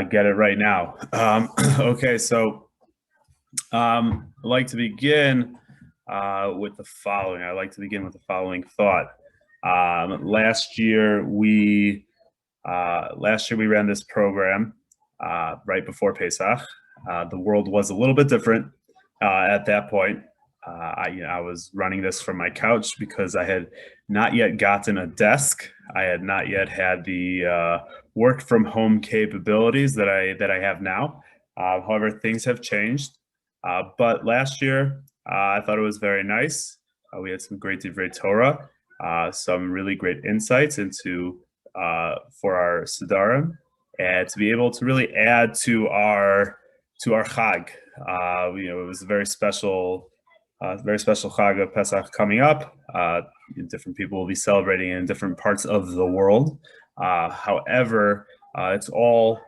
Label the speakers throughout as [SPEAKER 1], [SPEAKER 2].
[SPEAKER 1] get it right now. Okay, so I'd like to begin with the following. I'd like to begin with the following thought. Last year we ran this program right before Pesach. The world was a little bit different at that point. I was running this from my couch because I had not yet gotten a desk. I had not yet had the work from home capabilities that I have now. However, things have changed. But last year, I thought it was very nice. We had some great Divrei Torah, some really great insights into for our Siddharim, and to be able to really add to our Chag. It was a very special Chag of Pesach coming up. Different people will be celebrating in different parts of the world. However, it's all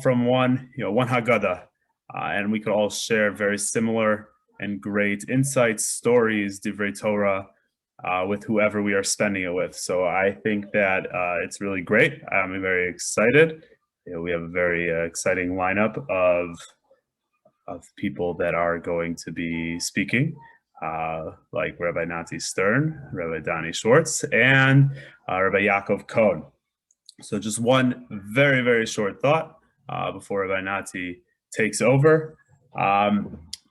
[SPEAKER 1] from one Haggadah, and we could all share very similar and great insights, stories, Divrei Torah, with whoever we are spending it with. So I think that it's really great. I'm very excited. We have a very exciting lineup of people that are going to be speaking, like Rabbi Nati Stern, Rabbi Donnie Schwartz, and Rabbi Yaakov Cohen. So just one very, very short thought before Rabbi Nati takes over.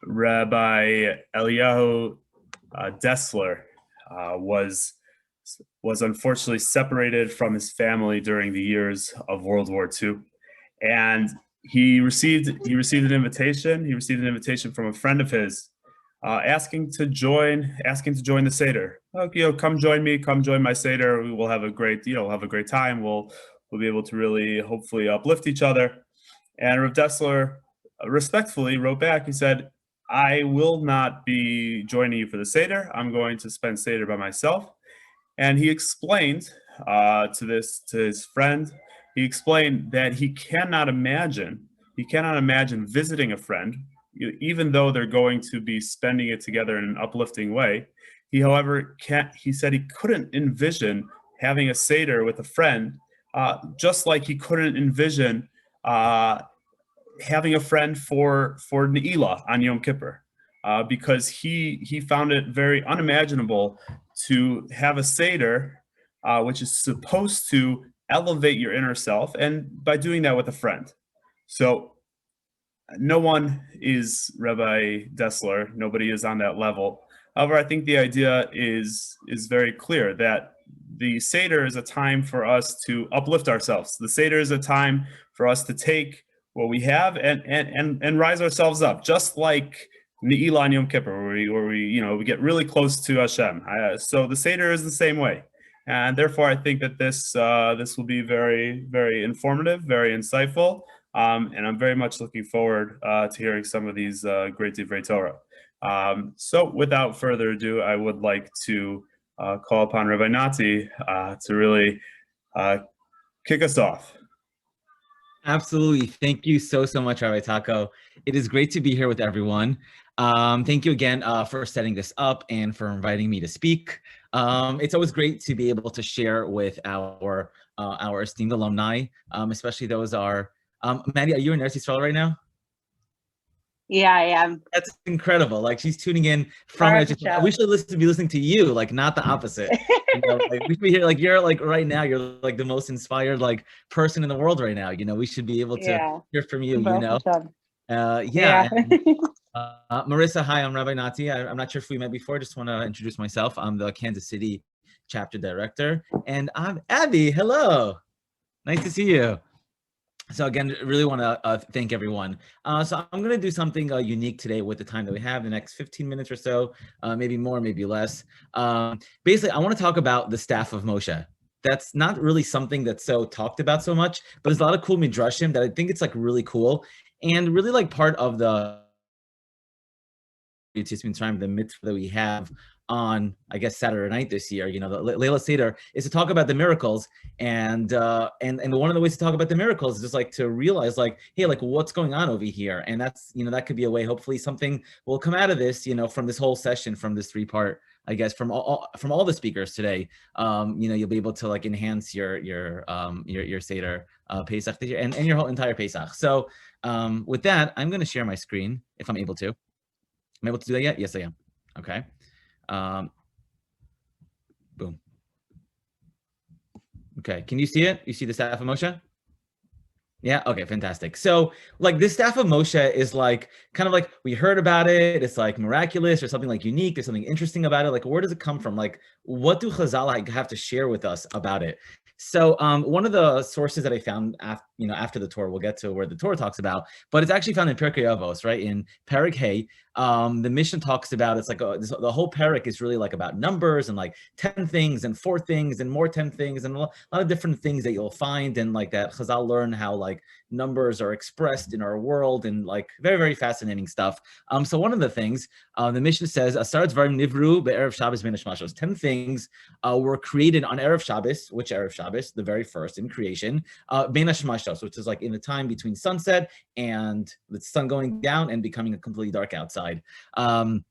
[SPEAKER 1] Rabbi Eliyahu Dessler was unfortunately separated from his family during the years of World War II, and he received an invitation. He received an invitation from a friend of his, asking to join the Seder. Come join me. Come join my Seder. We will have a great time. We'll be able to really, hopefully, uplift each other. And Rav Dessler respectfully wrote back. He said, "I will not be joining you for the Seder. I'm going to spend Seder by myself." And he explained to his friend. He explained that he cannot imagine visiting a friend, even though they're going to be spending it together in an uplifting way. He said he couldn't envision having a Seder with a friend, just like he couldn't envision having a friend for Ne'ilah on Yom Kippur, because he found it very unimaginable to have a Seder, which is supposed to elevate your inner self, and by doing that with a friend. So no one is Rabbi Dessler. Nobody is on that level. However, I think the idea is very clear that the Seder is a time for us to uplift ourselves. The Seder is a time for us to take what we have and rise ourselves up, just like Ne'ilah on Yom Kippur, where we get really close to Hashem. So the Seder is the same way. And therefore, I think that this will be very, very informative, very insightful, and I'm very much looking forward to hearing some of these great Divrei Torah. So, without further ado, I would like to call upon Rabbi Nati to really kick us off.
[SPEAKER 2] Absolutely. Thank you so much, Rabbi Taco. It is great to be here with everyone. Thank you again for setting this up and for inviting me to speak. It's always great to be able to share with our esteemed alumni, especially those are, Maddie, are you in Eretz Yisrael right now?
[SPEAKER 3] Yeah, I am.
[SPEAKER 2] That's incredible. Like, she's tuning in from Eretz Yisrael. We should be listening to you, like, not the opposite. Like, we should be here, like, you're like right now, you're like the most inspired like person in the world right now. We should be able to hear from you.
[SPEAKER 3] Yeah.
[SPEAKER 2] Marissa, hi, I'm Rabbi Nati. I'm not sure if we met before. Just want to introduce myself. I'm the Kansas City chapter director, and I'm Abby. Hello, nice to see you. So again, really want to thank everyone. So I'm going to do something unique today with the time that we have, the next 15 minutes or so, maybe more, maybe less. Basically, I want to talk about the staff of Moshe. That's not really something that's so talked about so much, but there's a lot of cool midrashim that I think it's like really cool and really like part of the the mitzvah that we have on, I guess, Saturday night this year, the Leila Seder, is to talk about the miracles, and one of the ways to talk about the miracles is just like to realize like, hey, like what's going on over here, and that's that could be a way. Hopefully, something will come out of this, from this whole session, from this three-part I guess from all the speakers today, you'll be able to like enhance your Seder Pesach this year and your whole entire Pesach. So with that, I'm going to share my screen if I'm able to. Am I able to do that yet? Yes, I am. Okay. Boom. Okay. Can you see it? You see the staff of Moshe? Yeah. Okay. Fantastic. So like this staff of Moshe is like kind of like we heard about it. It's like miraculous or something like unique. There's something interesting about it. Like where does it come from? Like what do Chazal have to share with us about it? So one of the sources that I found after the Torah, we'll get to where the Torah talks about, but it's actually found in Pirkei Avos, right? In Perek Hey, the Mishnah talks about, it's like the whole Perek is really like about numbers and like 10 things and 4 things and more 10 things and a lot of different things that you'll find, and like that Chazal learn how like numbers are expressed in our world, and like very, very fascinating stuff. So one of the things the Mishnah says, Asar Dvarim Nivru be'erev Shabbos ben Hashmashos. 10 things were created on Erev Shabbos. Which Erev Shabbos? The very first in creation. Ben Hashmashos, which is like in the time between sunset and the sun going down and becoming completely dark outside. And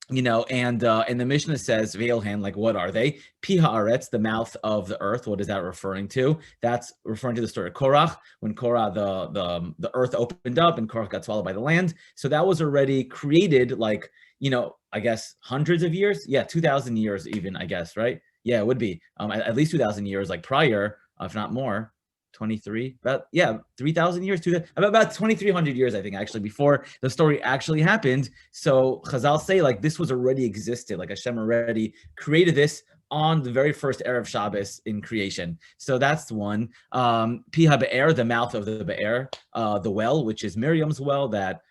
[SPEAKER 2] the Mishnah says, Veilhan, like what are they? Pi haaretz, the mouth of the earth. What is that referring to? That's referring to the story of Korach, when Korah, the earth opened up and Korach got swallowed by the land. So that was already created like, I guess hundreds of years. Yeah, 2,000 years even, I guess, right? Yeah, it would be at least 2,000 years, like prior, if not more. 23, about 3,000 years to about 2,300 years, I think, actually, before the story actually happened. So Chazal say like this was already existed, like Hashem already created this on the very first Erev Shabbos in creation. So that's one. Piha Be'er, the mouth of the Be'er, the well, which is Miriam's well that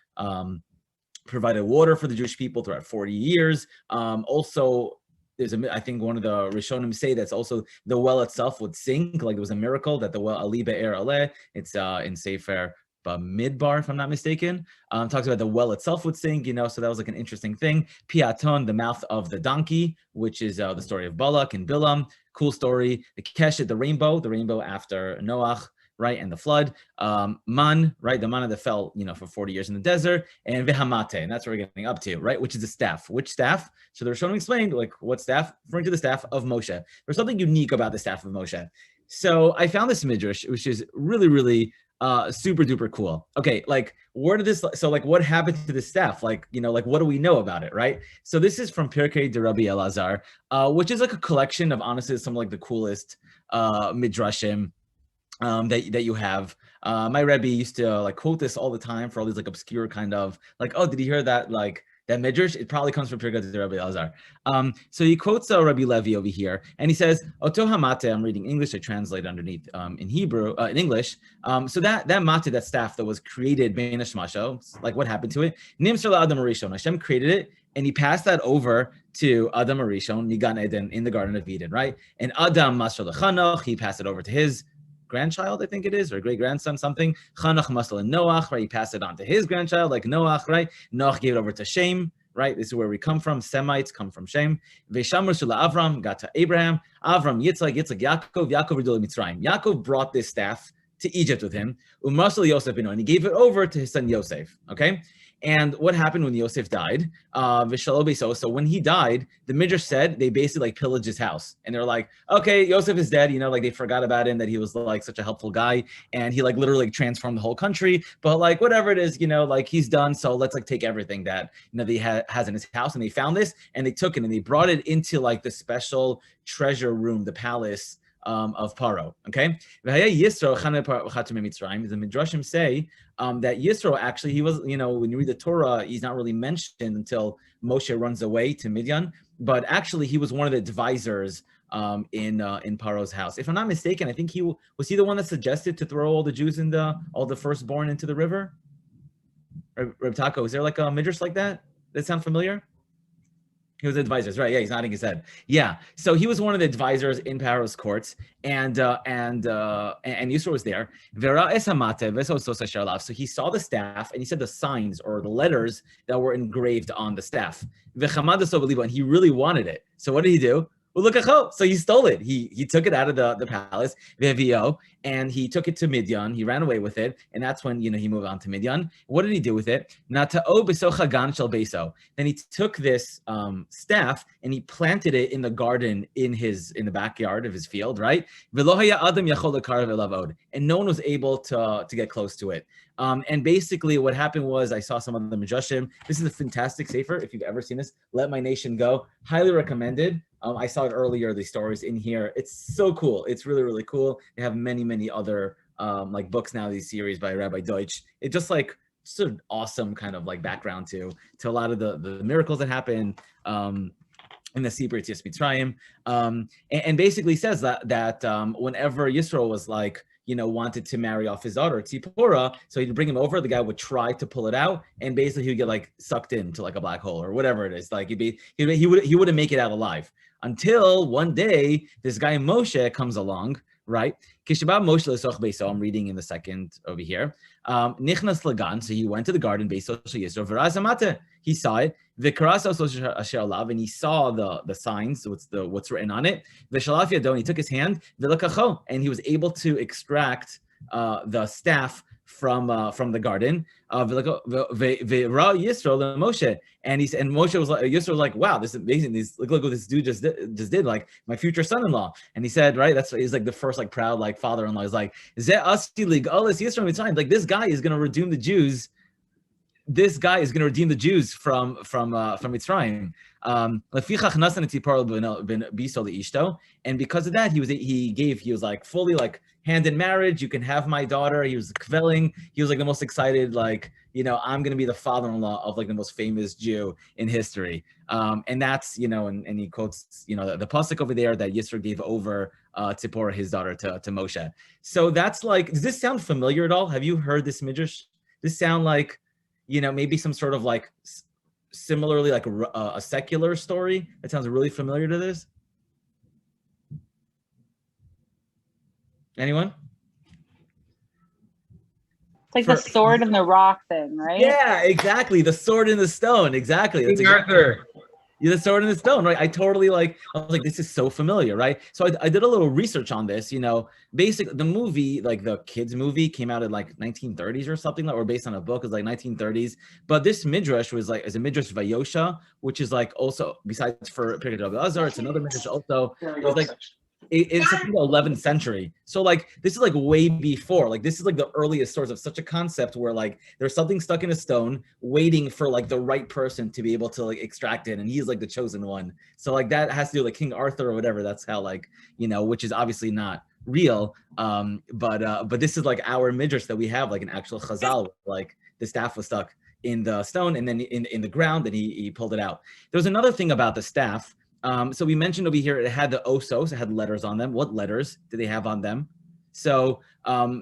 [SPEAKER 2] provided water for the Jewish people throughout 40 years. Also, I think one of the Rishonim say that's also the well itself would sink, like it was a miracle that the well Ali Be'er Aleh. It's in Sefer Midbar, if I'm not mistaken. Talks about the well itself would sink, so that was like an interesting thing. Piaton, the mouth of the donkey, which is the story of Balak and Bilam. Cool story. The Keshet, the rainbow after Noach, right, and the flood. Man, right, the manna that fell, for 40 years in the desert, and Vehamate, and that's what we're getting up to, right, which is the staff. Which staff? So the Rishonim explained, like, what staff? Referring to the staff of Moshe. There's something unique about the staff of Moshe. So I found this midrash, which is really, really super duper cool. Okay, like, where did this, so like, what happened to the staff? Like, like, what do we know about it, right? So this is from Pirkei de Rabbi Elazar, which is like a collection of, honestly, some of like the coolest midrashim that you have. My Rebbe used to like quote this all the time for all these like obscure kind of like, oh, did you hear that like that midrash? It probably comes from Pirkei de Rabbi Elazar. So he quotes Rabbi Levi over here, and he says, "Oto hamate." I'm reading English. I translate underneath in Hebrew, in English. So that mate, that staff that was created bein hashmasho, like what happened to it? Nimser la'adam harishon. Hashem created it, and he passed that over to Adam Harishon, Nigan Eden, in the Garden of Eden, right? And Adam masher lechanoch, he passed it over to his grandchild, I think it is, or great grandson, something. Chanach masal and Noach, right? He passed it on to his grandchild, like Noach, right? Noach gave it over to Shem, right? This is where we come from. Semites come from Shem. Veshamar shula Avram got to Abraham. Avram, Yitzchak, Yaakov, Yidul Mitzrayim. Yaakov brought this staff to Egypt with him. Umasal Yosef bino, and he gave it over to his son Yosef. Okay. And what happened when Yosef died? So when he died, the Midrash said they basically like pillaged his house, and they're like, okay, Yosef is dead. Like they forgot about him, that he was like such a helpful guy, and he like literally transformed the whole country. But like whatever it is, like he's done. So let's like take everything that that he has in his house, and they found this, and they took it, and they brought it into like the special treasure room, the palace of Paro. Okay, the Midrashim say that Yisro actually, he was, when you read the Torah, he's not really mentioned until Moshe runs away to Midian, but actually he was one of the advisors in Paro's house. If I'm not mistaken, I think he was the one that suggested to throw all the Jews all the firstborn into the river. Reb Taco, is there like a midrash like that? That sound familiar? He was advisors, right? Yeah, he's nodding his head. Yeah, so he was one of the advisors in Paro's courts, and Yisro was there. So he saw the staff, and he said the signs or the letters that were engraved on the staff. And he really wanted it. So what did he do? So he stole it. He took it out of the palace, and he took it to Midian. He ran away with it, and that's when he moved on to Midian. What did he do with it? Then he took this staff and he planted it in the garden in the backyard of his field, right? And no one was able to get close to it. And basically what happened was, I saw some of the Midrashim. This is a fantastic sefer. If you've ever seen this, Let My Nation Go. Highly recommended. I saw it earlier, the stories in here. It's so cool. It's really, really cool. They have many, many other like books now, these series by Rabbi Deutsch. It's just like sort of awesome kind of like background to a lot of the miracles that happen in the Sibur Yetzias Mitzrayim. And basically says that whenever Yisro was like, wanted to marry off his daughter, Tzipora, so he'd bring him over, the guy would try to pull it out, and basically he would get like sucked into like a black hole or whatever it is. Like he wouldn't make it out alive. Until one day, this guy Moshe comes along, right? Kishaba Moshe lesoch beiso. I'm reading in the second over here. Nichnas lagan. So he went to the garden beiso Yisro v'raz amate. He saw it. V'karas asher alav, and he saw the signs. What's written on it. V'shalaf yadon. He took his hand. V'lakacho, and he was able to extract the staff from the garden. Yisro Moshe, and Moshe was like, Yisro was like, wow, this is amazing. Look what this dude just did, like my future son-in-law. And he said, right, he's like the first like proud like father-in-law. He's like, like this guy is gonna redeem the Jews. This guy is going to redeem the Jews from Mitzrayim. And because of that, he was like fully like hand in marriage. You can have my daughter. He was kvelling. He was like the most excited, like, I'm going to be the father-in-law of like the most famous Jew in history. And that's, and he quotes, the pasuk over there that Yisro gave over Tzipporah, his daughter, to Moshe. So that's like, does this sound familiar at all? Have you heard this midrash? Does this sound like, maybe some sort of like similarly like a secular story that sounds really familiar to this? Anyone?
[SPEAKER 3] It's like the sword and the rock thing, right?
[SPEAKER 2] Yeah, exactly. The sword and the stone. Exactly. That's exactly. Yeah, the sword and the stone, right? I was like, this is so familiar, right? So I did a little research on this, basically the movie, like the kids movie came out in like 1930s or something, or based on a book, is like 1930s. But this midrash is a midrash Vayosha, which is like also, besides for Pirkei Rabbi Azar, it's another midrash also. It's like, it's from the 11th century. So like, this is like way before, like this is like the earliest source of such a concept where like there's something stuck in a stone waiting for like the right person to be able to like extract it. And he's like the chosen one. So like that has to do with like King Arthur or whatever. That's how like, which is obviously not real. But this is like our midrash that we have like an actual chazal, like the staff was stuck in the stone and then in the ground and he pulled it out. There was another thing about the staff. So we mentioned over here, it had the osos, it had letters on them. What letters did they have on them? So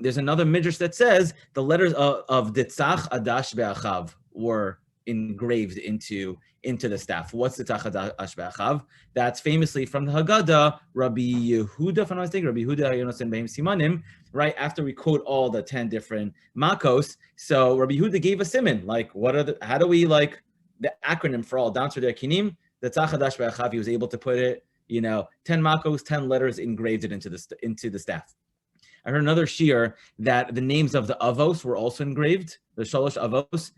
[SPEAKER 2] there's another midrash that says the letters of Ditzach Adash Be'achav were engraved into the staff. What's Ditzach Adash Be'achav? That's famously from the Haggadah, Rabbi Yehuda, if I'm not mistaken, Rabbi Yehuda Yonasan Behem Simanim, right after we quote all the 10 different makos. So Rabbi Yehuda gave a siman, like how do we like the acronym for all down to their kinim? The Tzachadash Be'achav, he was able to put it, 10 makos, 10 letters, engraved it into the staff. I heard another shiur that the names of the avos were also engraved, the shalosh avos.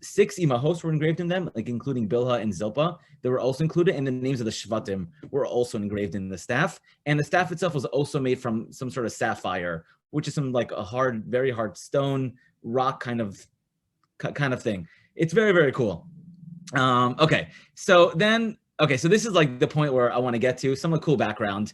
[SPEAKER 2] 6 imahos were engraved in them, like including Bilhah and Zilpah. They were also included, and the names of the shvatim were also engraved in the staff. And the staff itself was also made from some sort of sapphire, which is some like a very hard stone, rock kind of thing. It's very, very cool. So this is like the point where I want to get to some cool background.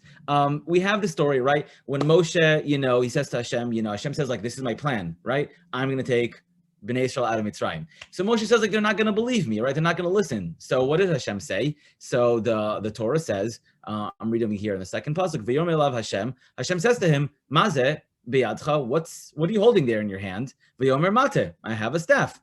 [SPEAKER 2] We have the story, right? When Moshe, he says to Hashem, Hashem says like, this is my plan, right? I'm going to take Bnei Israel out of Mitzrayim. So Moshe says like, they're not going to believe me, right? They're not going to listen. So what does Hashem say? So the Torah says, I'm reading here in the second pasuk, V'yomer elav Hashem. Hashem says to him, Mazeh biyadcha, what are you holding there in your hand? V'yomer mate, I have a staff.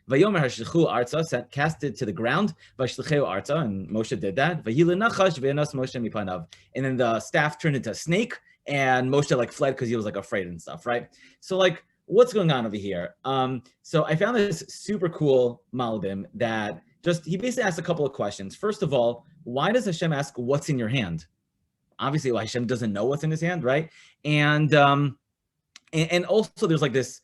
[SPEAKER 2] Vayomer hashlichu arza, cast it to the ground. Vashlecheu arza, and Moshe did that. Vayile nachash ve'enas Moshe mipanav, and then the staff turned into a snake, and Moshe like fled because he was like afraid and stuff, right? So like, what's going on over here? So I found this super cool maladim that he basically asked a couple of questions. First of all, why does Hashem ask what's in your hand? Obviously, well, Hashem doesn't know what's in his hand, right? And also there's like this,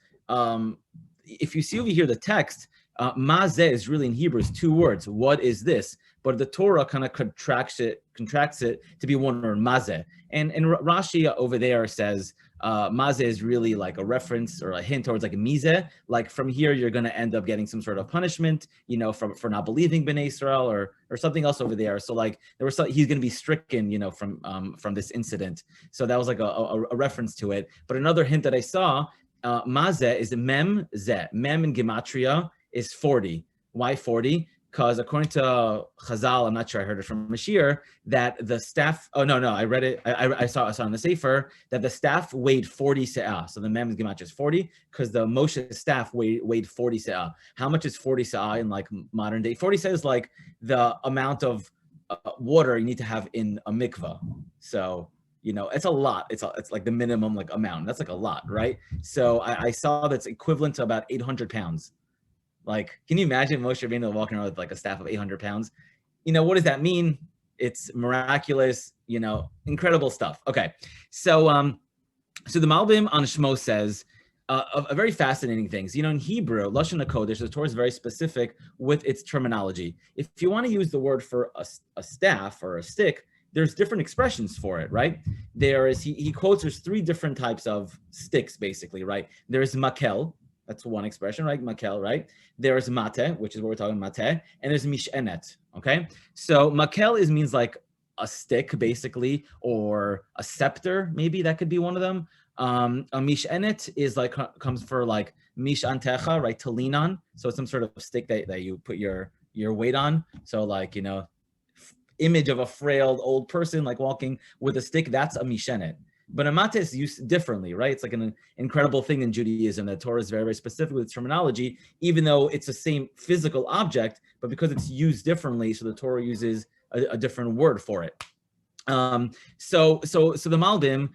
[SPEAKER 2] if you see over here the text, mazeh is really in Hebrew is 2 words. What is this? But the Torah kind of contracts it to be one word, mazeh. And Rashi over there says mazeh is really like a reference or a hint towards like a mizeh. Like from here, you're going to end up getting some sort of punishment, you know, for not believing Bnei Israel or something else over there. So like he's going to be stricken, you know, from this incident. So that was like a reference to it. But another hint that I saw, mazeh is mem zeh. Mem in gematria is 40. Why 40? Because according to Chazal, I'm not sure I heard it from Mashir, that the staff, I read it, I saw it on the Sefer, that the staff weighed 40 se'ah. So the Mem Gematria is 40, because the Moshe staff weighed 40 se'ah. How much is 40 se'ah in like modern day? 40 se'ah is like the amount of water you need to have in a mikvah. So, you know, it's a lot. It's like the minimum like amount. That's like a lot, right? So I saw that's equivalent to about 800 pounds. Like, can you imagine Moshe Rabbeinu walking around with like a staff of 800 pounds? You know, what does that mean? It's miraculous, you know, incredible stuff. Okay, so the Malbim on Shmo says a very fascinating things. You know, in Hebrew, Lashon HaKodesh, the Torah is very specific with its terminology. If you want to use the word for a staff or a stick, there's different expressions for it, right? There is, he quotes, there's 3 different types of sticks, basically, right? There's makel. That's one expression, right? Makel, right? There's mate, which is what we're talking mate, and there's mishenet, okay? So makel means like a stick, basically, or a scepter, maybe that could be one of them. A mishenet is like, comes for like mishantecha, right? To lean on. So it's some sort of stick that you put your weight on. So like, you know, image of a frail old person like walking with a stick, that's a mishenet. But a mate is used differently, right? It's like an incredible thing in Judaism that Torah is very, very specific with its terminology, even though it's the same physical object, but because it's used differently, so the Torah uses a different word for it. So the Malbim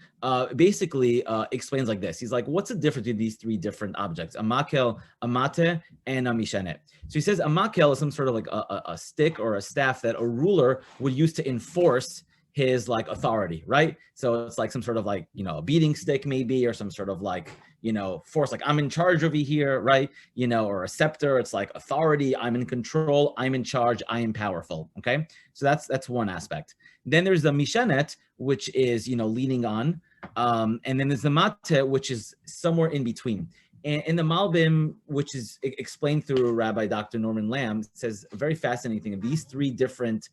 [SPEAKER 2] basically explains like this. He's like, what's the difference between these 3 different objects? A makel, a mate, and a mishenet. So he says a makel is some sort of like a stick or a staff that a ruler would use to enforce his like authority, right? So it's like some sort of like, you know, a beating stick maybe, or some sort of like, you know, force, like I'm in charge over here, right? You know, or a scepter, it's like authority, I'm in control, I'm in charge, I am powerful, okay? So that's one aspect. Then there's the mishenet, which is, you know, leaning on. And then there's the mate, which is somewhere in between. And the Malbim, which is explained through Rabbi Dr. Norman Lamb, says a very fascinating thing. Of these 3 different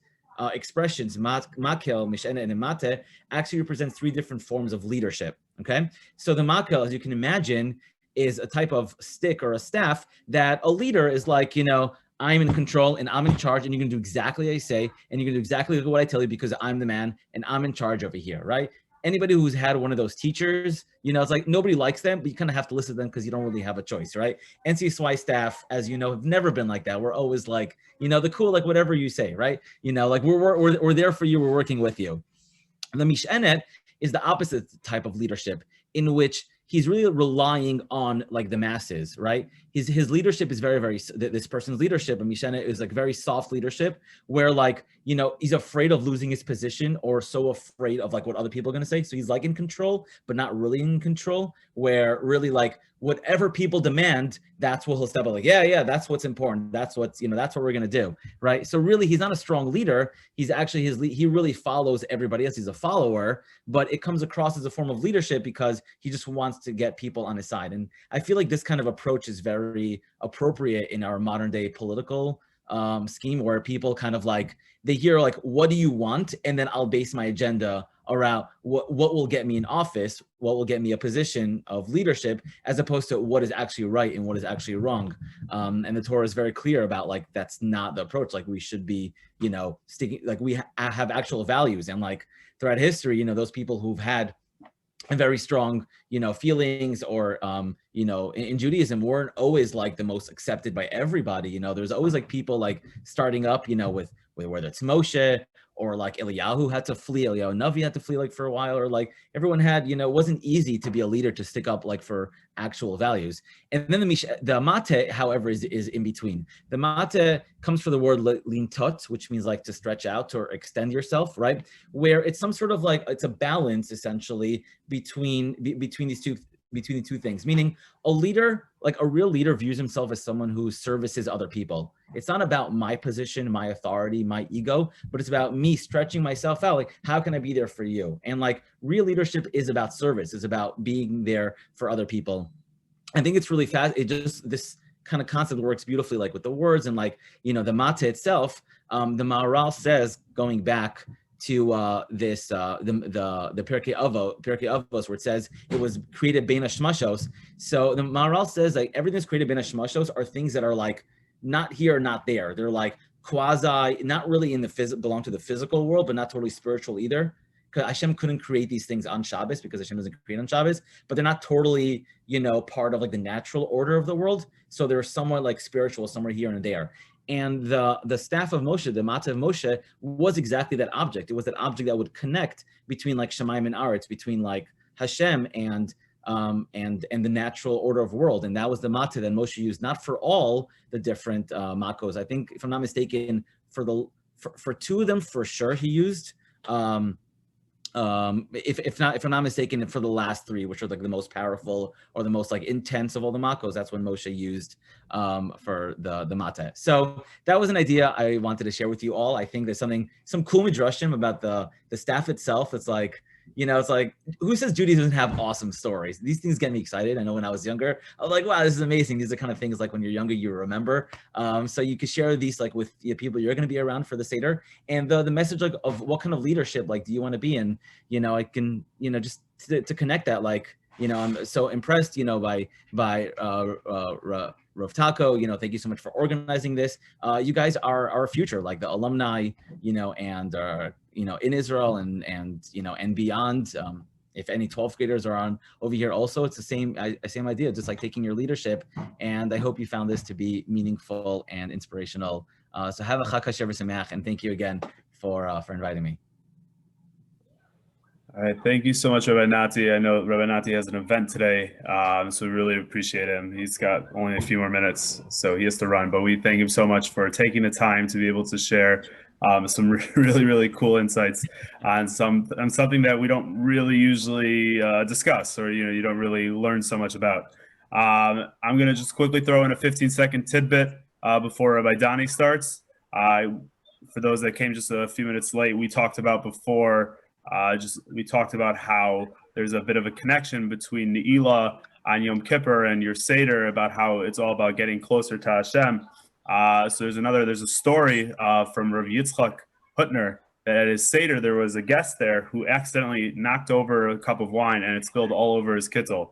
[SPEAKER 2] expressions, makel, mishenet, and mate, actually represents 3 different forms of leadership, okay? So the makel, as you can imagine, is a type of stick or a staff that a leader is like, you know, I'm in control and I'm in charge and you're gonna do exactly what I say and you're gonna do exactly what I tell you because I'm the man and I'm in charge over here, right? Anybody who's had one of those teachers, you know, it's like nobody likes them, but you kind of have to listen to them because you don't really have a choice, right? NCSY staff, as you know, have never been like that. We're always like, you know, the cool, like whatever you say, right? You know, like we're there for you, we're working with you. The mishenet is the opposite type of leadership in which he's really relying on like the masses, right? His leadership is very, very, this person's leadership, and Mishenet is like very soft leadership where like, you know, he's afraid of losing his position or so afraid of like what other people are going to say. So he's like in control, but not really in control, where really like whatever people demand, that's what he'll step up like, yeah, that's what's important. That's what's, you know, that's what we're going to do. Right. So really he's not a strong leader. He's actually he really follows everybody else. He's a follower, but it comes across as a form of leadership because he just wants to get people on his side. And I feel like this kind of approach is very appropriate in our modern day political scheme, where people kind of like, they hear like, what do you want? And then I'll base my agenda around what will get me in office, what will get me a position of leadership, as opposed to what is actually right and what is actually wrong. And the Torah is very clear about like, that's not the approach. Like we should be, you know, sticking, like we have actual values. And like throughout history, you know, those people who've had very strong, you know, feelings or, you know, in Judaism weren't always like the most accepted by everybody. You know, there's always like people like starting up, you know, with whether it's Moshe or like Eliyahu had to flee, Eliyahu Navi had to flee like for a while, or like everyone had, it wasn't easy to be a leader, to stick up like for actual values. And then the mate, however, is in between. The mate comes from the word lintot, which means like to stretch out or extend yourself, right? Where it's some sort of like, it's a balance essentially between the two things, meaning a leader, like a real leader, views himself as someone who services other people. It's not about my position, my authority, my ego, but it's about me stretching myself out. Like, how can I be there for you? And like real leadership is about service. It's about being there for other people. I think it's really fast. This kind of concept works beautifully, like with the words and like, the mate itself. The Maharal says, going back to the Pirkei Avos, where it says it was created Bein HaShmashos. So the Maharal says like everything that's created Bein HaShmashos are things that are like not here, not there. They're like quasi, not really in the belong to the physical world, but not totally spiritual either. Because Hashem couldn't create these things on Shabbos, because Hashem doesn't create on Shabbos, but they're not totally, part of like the natural order of the world. So they're somewhat like spiritual, somewhere here and there. And the staff of Moshe, the Mata of Moshe, was exactly that object. It was that object that would connect between like Shemayim and Aretz, between like Hashem and the natural order of world. And that was the Mata that Moshe used, not for all the different Makos. I think, if I'm not mistaken, for two of them for sure he used. If I'm not mistaken, for the last three, which are like the most powerful or the most like intense of all the Makos, that's when Moshe used for the Mata. So that was an idea I wanted to share with you all. I think there's some cool midrashim about the staff itself. It's like, it's like, who says Judaism doesn't have awesome stories? These things get me excited. I know when I was younger, I was like, wow, this is amazing. These are kind of things like when you're younger, you remember. So you could share these like with the people you're going to be around for the Seder, and the message like of what kind of leadership like do you want to be in? I can, just to connect that, like, I'm so impressed, by Rav Taco, thank you so much for organizing this. You guys are our future, like the alumni, and in Israel and beyond. If any 12th graders are on over here also, it's the same idea, just like taking your leadership. And I hope you found this to be meaningful and inspirational. So have a Chag Kasher v'Sameach, and thank you again for inviting me.
[SPEAKER 1] All right, thank you so much, Rabbi Nati. I know Rabbi Nati has an event today, so we really appreciate him. He's got only a few more minutes, so he has to run. But we thank him so much for taking the time to be able to share some really, really cool insights on something that we don't really usually discuss, or you don't really learn so much about. I'm going to just quickly throw in a 15-second tidbit before Rabbi Dani starts. For those that came just a few minutes late, we talked about before. We talked about how there's a bit of a connection between Ne'ilah on Yom Kippur and your Seder, about how it's all about getting closer to Hashem. So there's a story from Rav Yitzchak Hutner that at his Seder there was a guest there who accidentally knocked over a cup of wine and it spilled all over his kittel.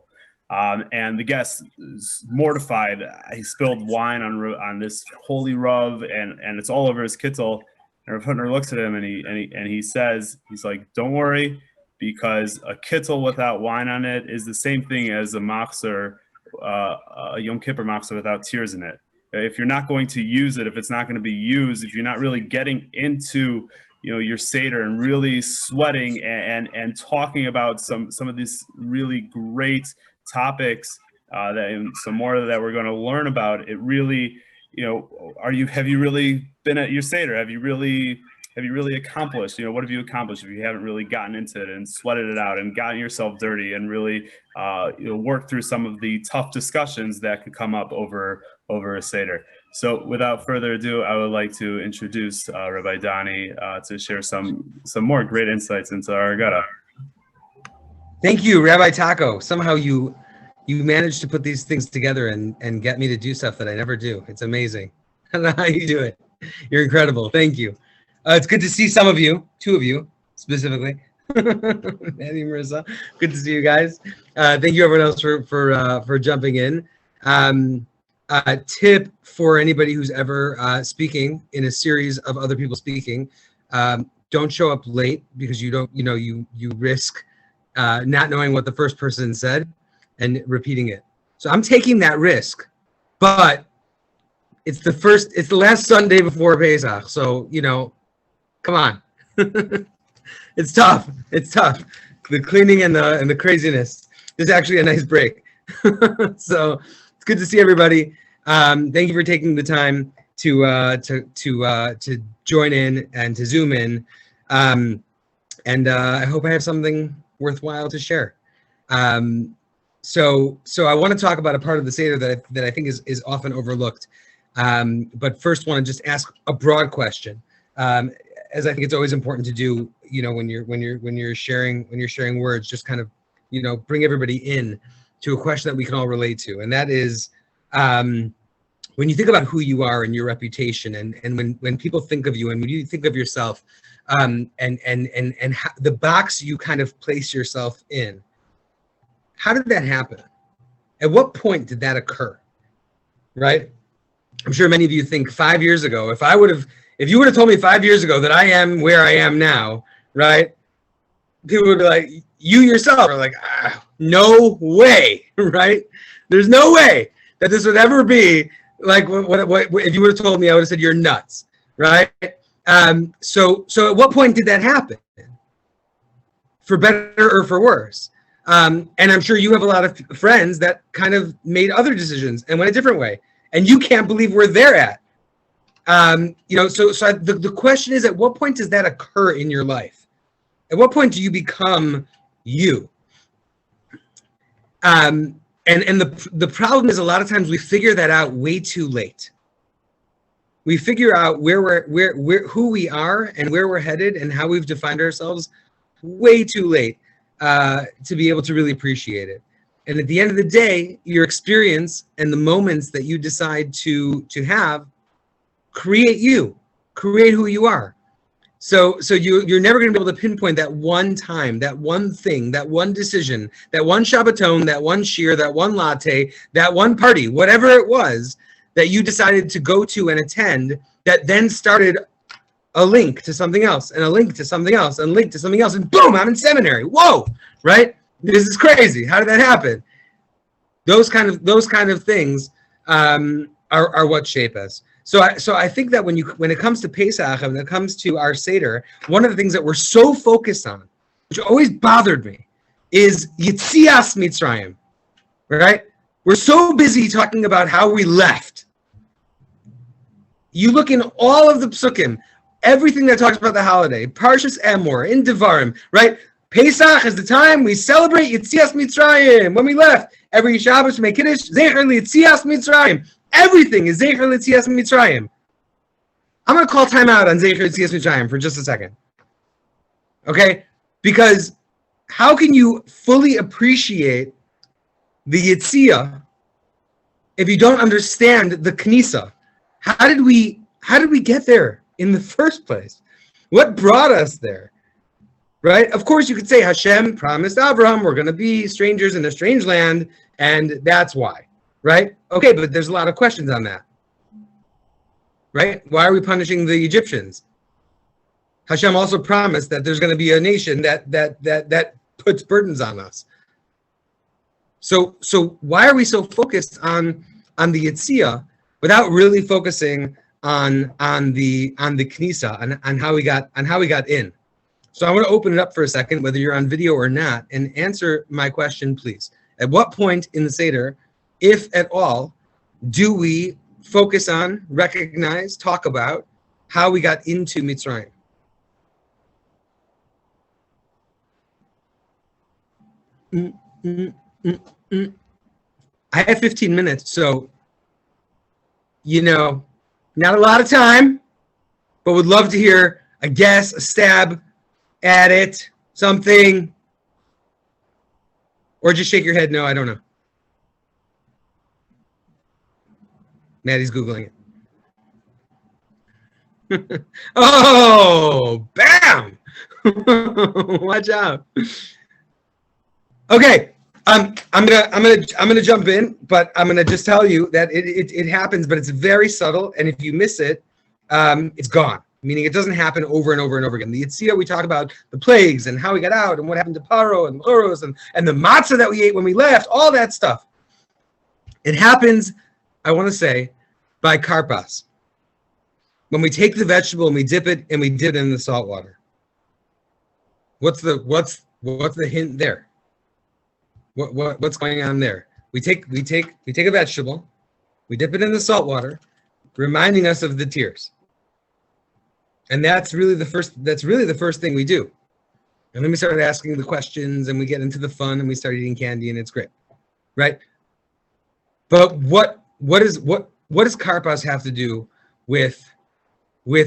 [SPEAKER 1] And the guest is mortified. He spilled wine on this holy Rav, and it's all over his kittel. And Rav Hutner looks at him and he says, he's like, don't worry, because a kittel without wine on it is the same thing as a machzor, a Yom Kippur machzor without tears in it. If you're not going to use it, if it's not going to be used, if you're not really getting into your Seder and really sweating and talking about some of these really great topics and some more that we're going to learn about, it really, have you really been at your Seder? Have you really accomplished? What have you accomplished if you haven't really gotten into it and sweated it out and gotten yourself dirty and really worked through some of the tough discussions that could come up over a Seder? So without further ado, I would like to introduce Rabbi Dani to share some more great insights into our Haggadah.
[SPEAKER 4] Thank you, Rabbi Taco. Somehow you managed to put these things together and get me to do stuff that I never do. It's amazing. I don't know how you do it. You're incredible. Thank you. It's good to see some of you, two of you specifically. Andy, Marissa, good to see you guys. Thank you everyone else for jumping in. A tip for anybody who's ever speaking in a series of other people speaking: don't show up late, because you risk not knowing what the first person said and repeating it. So I'm taking that risk, but it's the last Sunday before Pesach, so come on. It's tough. It's tough. The cleaning and the craziness. There's actually a nice break. So it's good to see everybody. Thank you for taking the time to join in and to zoom in. And I hope I have something worthwhile to share. So I want to talk about a part of the Seder that I think is often overlooked. But first, want to just ask a broad question, as I think it's always important to do. You know, when you're sharing words, just kind of, you know, bring everybody in to a question that we can all relate to, and that is, when you think about who you are and your reputation, and when people think of you, and when you think of yourself, and how, the box you kind of place yourself in. How did that happen? At what point did that occur? Right? I'm sure many of you think 5 years ago, if you would have told me 5 years ago that I am where I am now, right? People would be like, you yourself are like, no way, right? There's no way that this would ever be like what if you would have told me, I would have said you're nuts, right? So at what point did that happen? For better or for worse? And I'm sure you have a lot of friends that kind of made other decisions and went a different way, and you can't believe where they're at. You know, the question is, at what point does that occur in your life? At what point do you become you? And the problem is, a lot of times we figure that out way too late. We figure out who we are and where we're headed and how we've defined ourselves way too late to be able to really appreciate it. And at the end of the day, your experience and the moments that you decide to have create you, create who you are. So you're never going to be able to pinpoint that one time, that one thing, that one decision, that one Shabbaton, that one shir, that one latte, that one party, whatever it was that you decided to go to and attend, that then started a link to something else, and a link to something else, and a link to something else, and boom, I'm in seminary. Whoa, right? This is crazy. How did that happen? Those kind of things are what shape us. So I think that when it comes to Pesach and when it comes to our Seder, one of the things that we're so focused on, which always bothered me, is Yitzias Mitzrayim, right? We're so busy talking about how we left. You look in all of the psukim, everything that talks about the holiday, Parshas Emor, in Devarim, right? Pesach is the time we celebrate Yitzias Mitzrayim. When we left, every Shabbos we make Kiddush, Zecher Yitzias Mitzrayim. Everything is Zecher Yitzias Mitzrayim. I'm going to call time out on Zecher Yitzias Mitzrayim for just a second. Okay? Because how can you fully appreciate the Yitzia if you don't understand the Knisa? How did we get there in the first place? What brought us there? Right? Of course, you could say Hashem promised Abraham we're going to be strangers in a strange land, and that's why. Right? Okay, but there's a lot of questions on that. Right? Why are we punishing the Egyptians? Hashem also promised that there's going to be a nation that puts burdens on us. So why are we so focused on the Yitzia without really focusing on the Knisa, on how we got in? So I want to open it up for a second, whether you're on video or not, and answer my question, please. At what point in the Seder, if at all, do we focus on, recognize, talk about how we got into Mitzrayim? I have 15 minutes, so, you know, not a lot of time, but would love to hear a guess, a stab at it, something, or just shake your head, no, I don't know. Maddie's Googling it. Oh, bam! Watch out. Okay, I'm gonna jump in, but I'm gonna just tell you that it happens, but it's very subtle, and if you miss it, it's gone. Meaning it doesn't happen over and over and over again. The Yitzia, we talk about the plagues and how we got out and what happened to Paro and Oros and the matzah that we ate when we left, all that stuff. It happens, I want to say, by karpas. When we take the vegetable and we dip it in the salt water. What's the hint there? What's going on there? We take a vegetable, we dip it in the salt water, reminding us of the tears. And that's really the first thing we do. And then we start asking the questions and we get into the fun and we start eating candy and it's great. Right? But what does karpas have to do with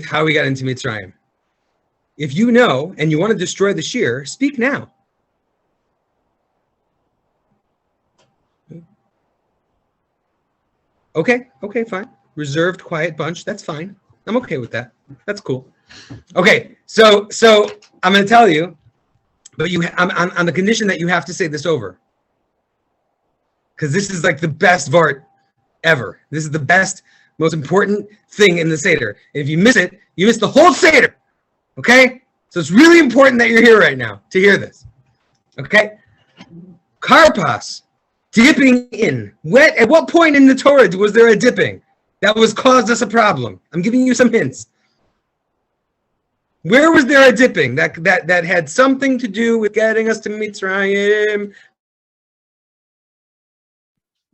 [SPEAKER 4] how we got into Mitzrayim? If you know and you want to destroy the shear, speak now. Okay, fine. Reserved, quiet bunch. That's fine. I'm okay with that. That's cool. Okay, so I'm going to tell you, but I'm on the condition that you have to say this over, because this is like the best Vart ever. This is the best, most important thing in the Seder. If you miss it, you miss the whole Seder. Okay? So it's really important that you're here right now to hear this. Okay? Karpas, dipping in. At what point in the Torah was there a dipping that caused us a problem? I'm giving you some hints. Where was there a dipping that had something to do with getting us to Mitzrayim?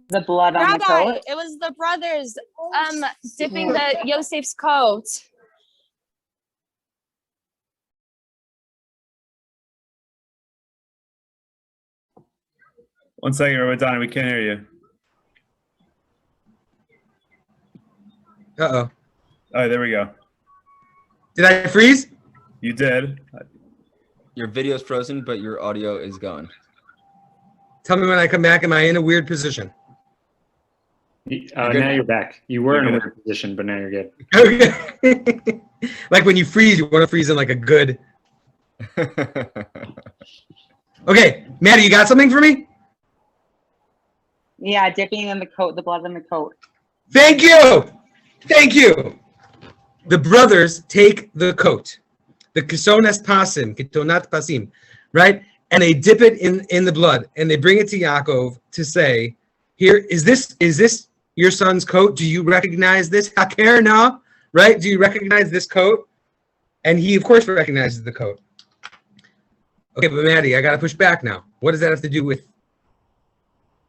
[SPEAKER 3] The blood on the coat.
[SPEAKER 5] It was the brothers dipping the Yosef's coat.
[SPEAKER 1] One second, Rabbi Donnie, we can't hear you.
[SPEAKER 4] Uh-oh.
[SPEAKER 1] All right, there we go.
[SPEAKER 4] Did I freeze?
[SPEAKER 1] You did.
[SPEAKER 6] Your video's frozen, but your audio is going.
[SPEAKER 4] Tell me when I come back. Am I in a weird position?
[SPEAKER 7] Now you're back. You were in a weird position, but now you're good.
[SPEAKER 4] Okay. Like when you freeze, you want to freeze in like a good. Okay, Maddie, you got something for me?
[SPEAKER 3] Yeah, dipping in the coat, the blood in the coat.
[SPEAKER 4] Thank you. Thank you. The brothers take the coat, the kisonas pasim, kitonat pasim, right? And they dip it in the blood and they bring it to Yaakov to say, here, is this your son's coat? Do you recognize this? Haker na, right? Do you recognize this coat? And he, of course, recognizes the coat. Okay, but Maddie, I got to push back now. What does that have to do with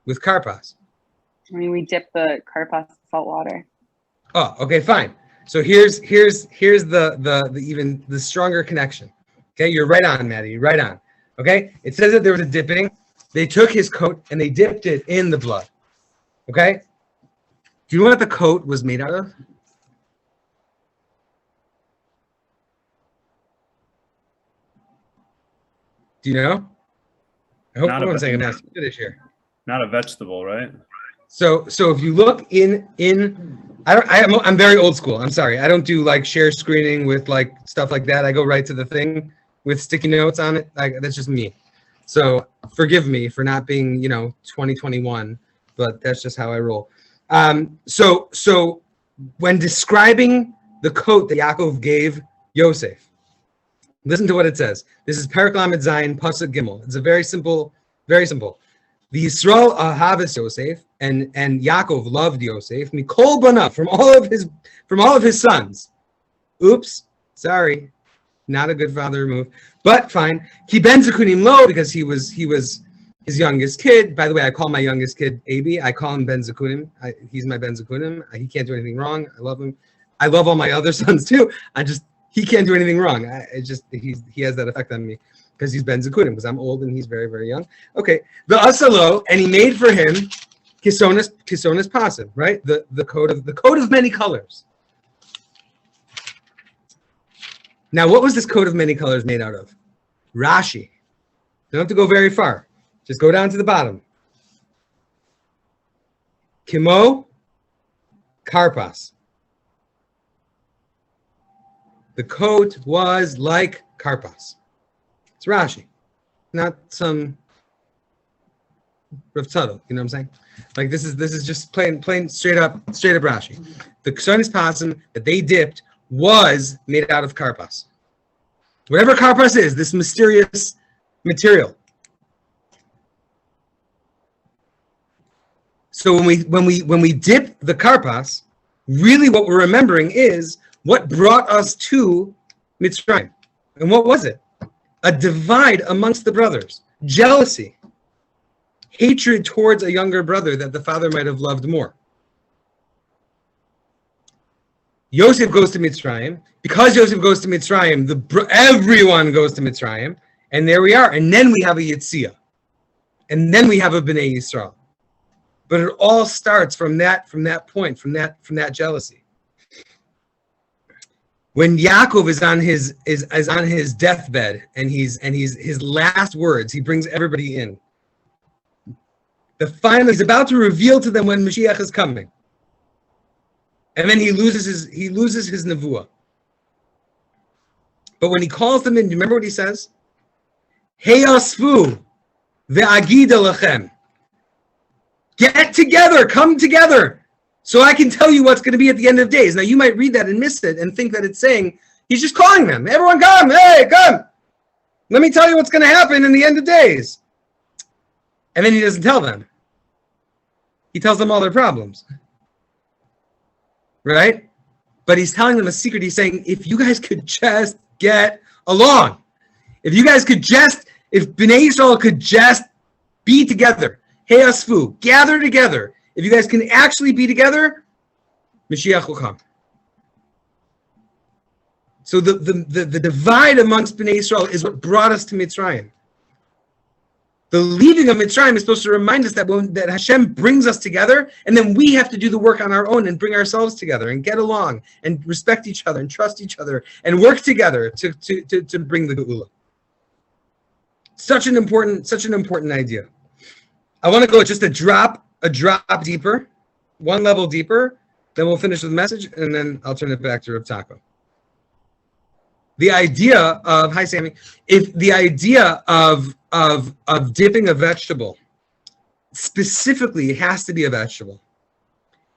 [SPEAKER 4] karpas?
[SPEAKER 3] I mean, we dip the karpas in salt water.
[SPEAKER 4] Oh, okay, fine. So here's the even the stronger connection. Okay, you're right on, Maddie. You're right on. Okay, it says that there was a dipping. They took his coat and they dipped it in the blood. Okay, do you know what the coat was made out of? Do you know? I hope no one's saying that's British here.
[SPEAKER 1] Not a vegetable, right?
[SPEAKER 4] So if you look in I'm very old school. I'm sorry. I don't do like share screening with like stuff like that. I go right to the thing with sticky notes on it. That's just me. So forgive me for not being, 2021, but that's just how I roll. So when describing the coat that Yaakov gave Yosef, listen to what it says. This is Perek Lamed Zayin Pasuk Gimel. It's a very simple. The Yisrael ahavas Yosef, and Yaakov loved Yosef. Mikol banav, from all of his sons. Oops, sorry, not a good father move, but fine. Ki ben zekunim lo, because he was his youngest kid. By the way, I call my youngest kid Abi. I call him Ben Zekunim. He's my Ben Zekunim. He can't do anything wrong. I love him. I love all my other sons too. He can't do anything wrong. He has that effect on me. Because he's Ben Zekunim, because I'm old and he's very, very young. Okay, the asalo, and he made for him kisonas pasim, right? The coat of many colors. Now, what was this coat of many colors made out of? Rashi. You don't have to go very far. Just go down to the bottom. Kimo karpas. The coat was like karpas. It's Rashi, not some Rav Tzadok, you know what I'm saying? Like this is just plain straight up Rashi. The Ksonis Pasim that they dipped was made out of karpas. Whatever karpas is, this mysterious material. So when we dip the karpas, really what we're remembering is what brought us to Mitzrayim. And what was it? a divide amongst the brothers, jealousy, hatred towards a younger brother that the father might have loved more. Yosef goes to Mitzrayim. Because Yosef goes to Mitzrayim, everyone goes to Mitzrayim, and there we are. And then we have a Yetziah, and then we have a Bnei Yisrael. But it all starts from that point, from that jealousy. When Yaakov is on his deathbed, and he's his last words, he brings everybody in. He's about to reveal to them when Mashiach is coming. And then he loses his nevuah. But when he calls them in, do you remember what he says? Heyasvu ve'agida lachem. Get together, come together, so I can tell you what's going to be at the end of days. Now you might read that and miss it and think that it's saying he's just calling them. Everyone come, hey, come. Let me tell you what's going to happen in the end of days. And then he doesn't tell them. He tells them all their problems. Right? But he's telling them a secret. He's saying, if you guys could just get along, if Bnei Yisrael could just be together, Heyasfu, gather together, if you guys can actually be together, Mashiach will come. So the divide amongst Bnei Yisrael is what brought us to Mitzrayim. The leaving of Mitzrayim is supposed to remind us that Hashem brings us together, and then we have to do the work on our own and bring ourselves together and get along and respect each other and trust each other and work together to bring the Geula. Such an important idea. I want to go just a drop deeper, one level deeper. Then we'll finish with the message, and then I'll turn it back to Rav Taco. The idea of of dipping a vegetable, specifically, it has to be a vegetable,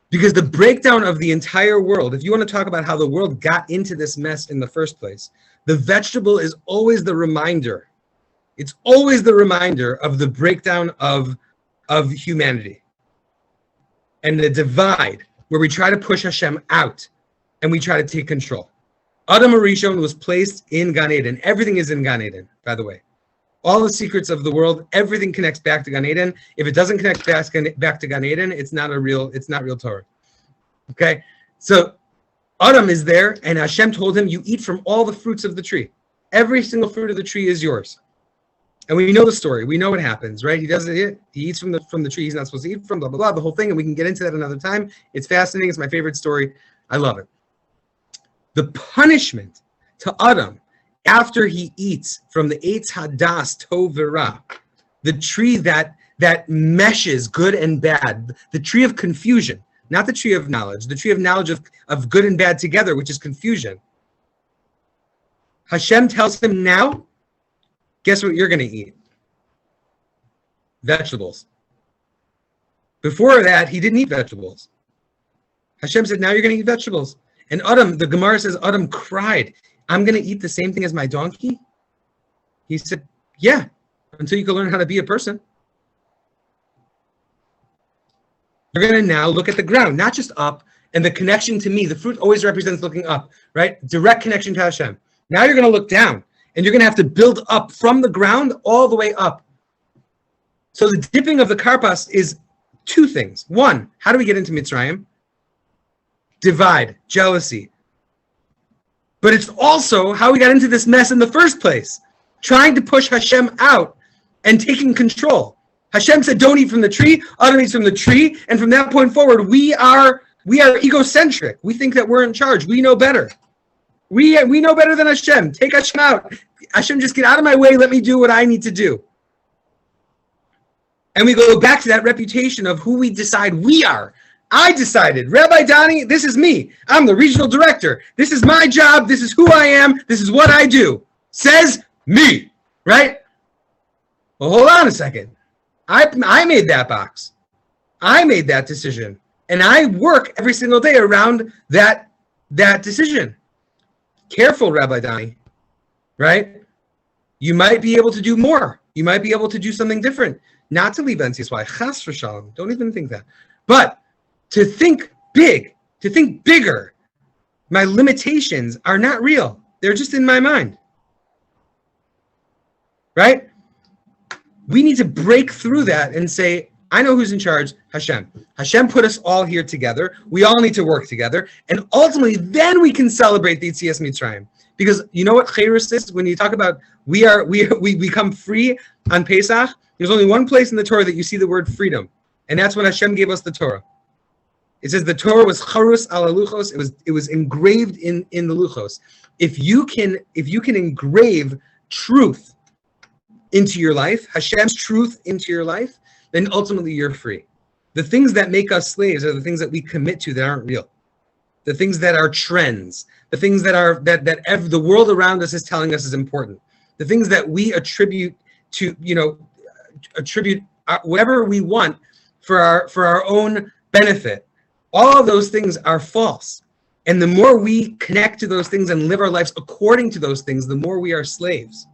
[SPEAKER 4] because the breakdown of the entire world, if you want to talk about how the world got into this mess in the first place, the vegetable is always the reminder. It's always the reminder of the breakdown of humanity and the divide where we try to push Hashem out and we try to take control. Adam Arishon was placed in Gan Eden. Everything is in Gan Eden, by the way. All the secrets of the world, everything connects back to Gan Eden. If it doesn't connect back to Gan Eden, it's not real Torah. Okay? So Adam is there, and Hashem told him, you eat from all the fruits of the tree. Every single fruit of the tree is yours. And we know the story. We know what happens, right? He does it. He eats from the tree he's not supposed to eat from, blah, blah, blah, the whole thing. And we can get into that another time. It's fascinating. It's my favorite story. I love it. The punishment to Adam after he eats from the Eitz Hadas Tov V'Ra, the tree that meshes good and bad, the tree of confusion, not the tree of knowledge, the tree of knowledge of good and bad together, which is confusion. Hashem tells him, now, guess what you're going to eat? Vegetables. Before that, he didn't eat vegetables. Hashem said, now you're going to eat vegetables. And Adam, the Gemara says, Adam cried, I'm going to eat the same thing as my donkey? He said, yeah, until you can learn how to be a person. You're going to now look at the ground, not just up, and the connection to me. The fruit always represents looking up, right? Direct connection to Hashem. Now you're going to look down, and you're going to have to build up from the ground all the way up. So the dipping of the karpas is two things. One, how do we get into Mitzrayim? Divide, jealousy. But it's also how we got into this mess in the first place, trying to push Hashem out and taking control. Hashem said, don't eat from the tree. Adam eats from the tree. And from that point forward, we are egocentric. We think that we're in charge. We know better. We know better than Hashem. Take Hashem out. Hashem, just get out of my way. Let me do what I need to do. And we go back to that reputation of who we decide we are. I decided, Rabbi Donnie, this is me. I'm the regional director. This is my job. This is who I am. This is what I do. Says me, right? Well, hold on a second. I made that box. I made that decision. And I work every single day around that decision. Careful, Rabbi Donnie, right? You might be able to do more. You might be able to do something different. Not to leave NCSY. Chas v'shalom. Don't even think that. But to think big, to think bigger. My limitations are not real. They're just in my mind. right? We need to break through that and say, I know who's in charge, Hashem. Hashem put us all here together. We all need to work together. And ultimately, then we can celebrate the Yetzias Mitzrayim. Because you know what Chayrus is? When you talk about we become free on Pesach, there's only one place in the Torah that you see the word freedom. And that's when Hashem gave us the Torah. It says the Torah was charus ala luchos. It was engraved in the luchos. If you can engrave truth into your life, Hashem's truth into your life, then ultimately you're free. The things that make us slaves are the things that we commit to that aren't real. The things that are trends, the things that are that the world around us is telling us is important. The things that we attribute to, whatever we want for our own benefit. All of those things are false. And the more we connect to those things and live our lives according to those things, the more we are slaves.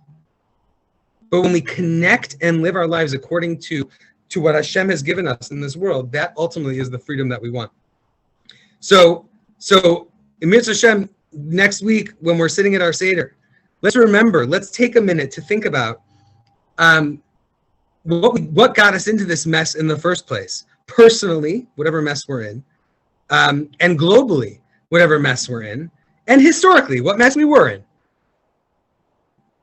[SPEAKER 4] But when we connect and live our lives according to what Hashem has given us in this world, that ultimately is the freedom that we want. So in Mitzvah Hashem, next week when we're sitting at our Seder, let's take a minute to think about what got us into this mess in the first place. Personally, whatever mess we're in, and globally, whatever mess we're in, and historically, what mess we were in.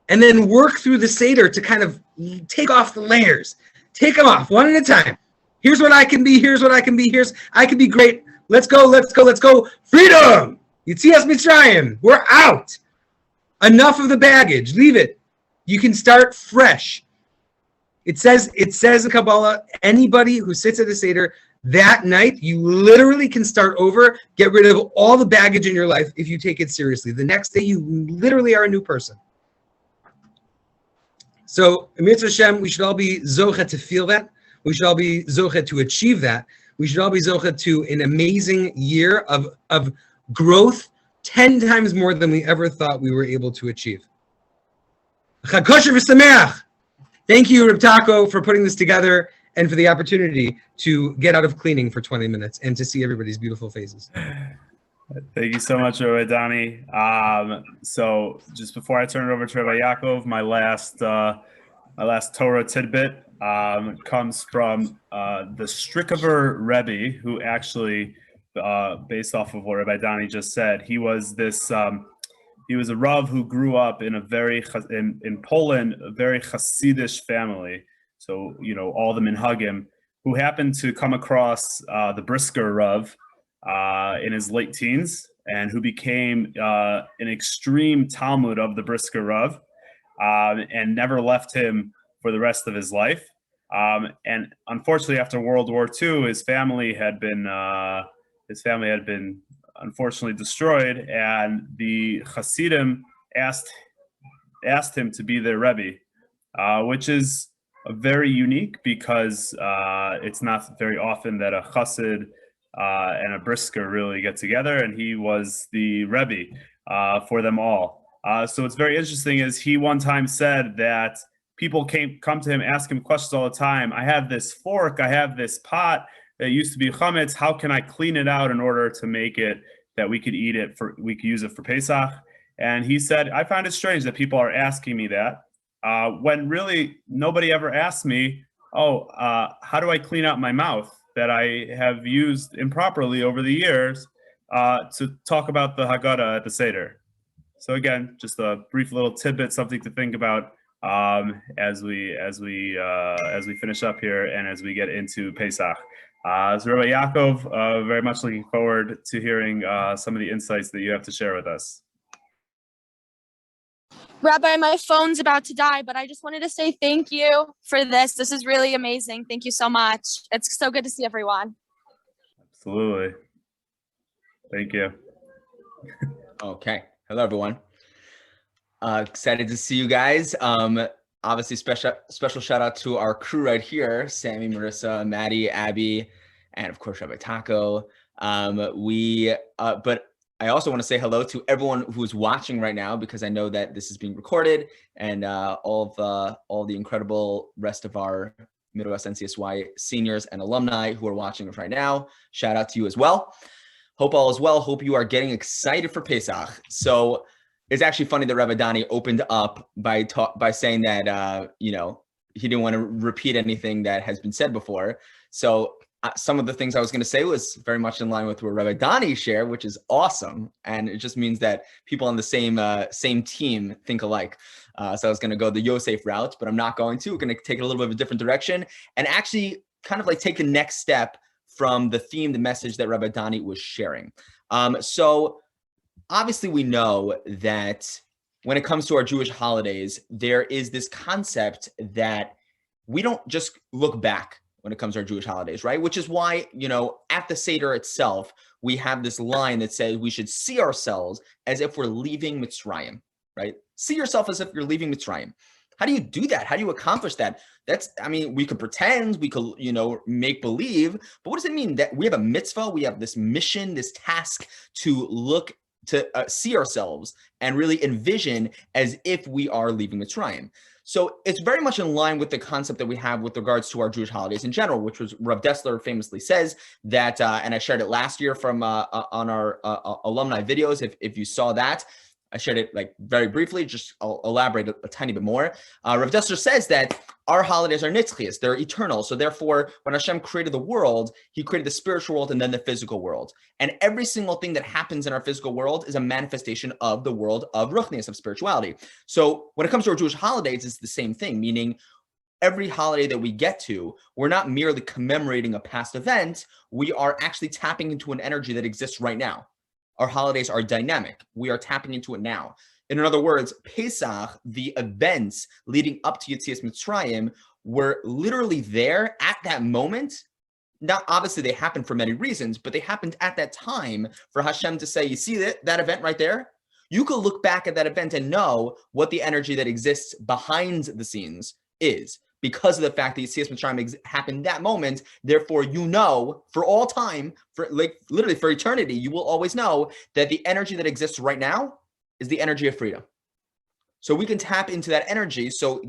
[SPEAKER 4] And then work through the Seder to kind of take off the layers. Take them off one at a time. Here's what I can be. Here's what I can be. I can be great. Let's go. Freedom! Yetzias Mitzrayim. We're out. Enough of the baggage. Leave it. You can start fresh. It says in Kabbalah, anybody who sits at a Seder that night, you literally can start over, get rid of all the baggage in your life if you take it seriously. The next day, you literally are a new person. So, Mitzvah Hashem, we should all be zocha to feel that. We should all be zocha to achieve that. We should all be zocha to an amazing year of growth, 10 times more than we ever thought we were able to achieve. Chag kosher v'sameach. Thank you, Reb Taco, for putting this together and for the opportunity to get out of cleaning for 20 minutes and to see everybody's beautiful faces.
[SPEAKER 1] Thank you so much, Rabbi Donnie. So just before I turn it over to Rabbi Yaakov, my last Torah tidbit comes from the Strikover Rebbe, who actually, based off of what Rabbi Donnie just said, he was a Rav who grew up in in Poland, a very Hasidish family. So, all the Minhagim, who happened to come across the Brisker Rav in his late teens, and who became an extreme Talmud of the Brisker Rav, and never left him for the rest of his life. And unfortunately, after World War II, his family had been unfortunately destroyed, and the Hasidim asked him to be their Rebbe, which is very unique because it's not very often that a Chassid and a Brisker really get together, and he was the Rebbe for them all. So what's very interesting is he one time said that people come to him, ask him questions all the time. I have this fork, I have this pot that used to be chametz. How can I clean it out in order to make it that we could eat it we could use it for Pesach? And he said, I find it strange that people are asking me that when really nobody ever asked me, how do I clean out my mouth that I have used improperly over the years to talk about the Haggadah at the Seder. So again, just a brief little tidbit, something to think about as we finish up here and as we get into Pesach. So Rabbi Yaakov, very much looking forward to hearing some of the insights that you have to share with us.
[SPEAKER 5] Rabbi, my phone's about to die, but I just wanted to say thank you for this. This is really amazing. Thank you so much. It's so good to see everyone.
[SPEAKER 1] Absolutely. Thank you.
[SPEAKER 6] Okay. Hello, everyone. Excited to see you guys. Obviously, special shout out to our crew right here, Sammy, Marissa, Maddie, Abby, and of course, Rabbi Taco. But I also want to say hello to everyone who's watching right now, because I know that this is being recorded, and all the incredible rest of our Midwest NCSY seniors and alumni who are watching us right now. Shout out to you as well. Hope all is well. Hope you are getting excited for Pesach. So it's actually funny that Rabbi Dani opened up by saying that he didn't want to repeat anything that has been said before. So some of the things I was going to say was very much in line with what Rabbi Dani shared, which is awesome, and it just means that people on the same team think alike. So I was going to go the Yosef route, but I'm not going to. We're going to take it a little bit of a different direction and actually kind of like take the next step from the theme, the message that Rabbi Dani was sharing. So obviously we know that when it comes to our Jewish holidays, there is this concept that we don't just look back when it comes to our Jewish holidays, right? Which is why, at the Seder itself, we have this line that says we should see ourselves as if we're leaving Mitzrayim, right? See yourself as if you're leaving Mitzrayim. How do you do that? How do you accomplish that? We could pretend, we could, make believe, but what does it mean that we have a mitzvah, we have this mission, this task to see ourselves and really envision as if we are leaving Mitzrayim? So it's very much in line with the concept that we have with regards to our Jewish holidays in general, which was Rav Dessler famously says that, and I shared it last year from on our alumni videos. If you saw that, I shared it like very briefly, just I'll elaborate a tiny bit more. Rav Dessler says that our holidays are nitzchias, they're eternal. So therefore, when Hashem created the world, he created the spiritual world and then the physical world. And every single thing that happens in our physical world is a manifestation of the world of ruchnius, of spirituality. So when it comes to our Jewish holidays, it's the same thing, meaning every holiday that we get to, we're not merely commemorating a past event, we are actually tapping into an energy that exists right now. Our holidays are dynamic. We are tapping into it now. In other words, Pesach, the events leading up to Yetzias Mitzrayim, were literally there at that moment. Now, obviously, they happened for many reasons, but they happened at that time for Hashem to say, you see that event right there? You could look back at that event and know what the energy that exists behind the scenes is. Because of the fact that Yetzias Mitzrayim happened that moment, therefore for all time, for literally for eternity, you will always know that the energy that exists right now is the energy of freedom. So we can tap into that energy. So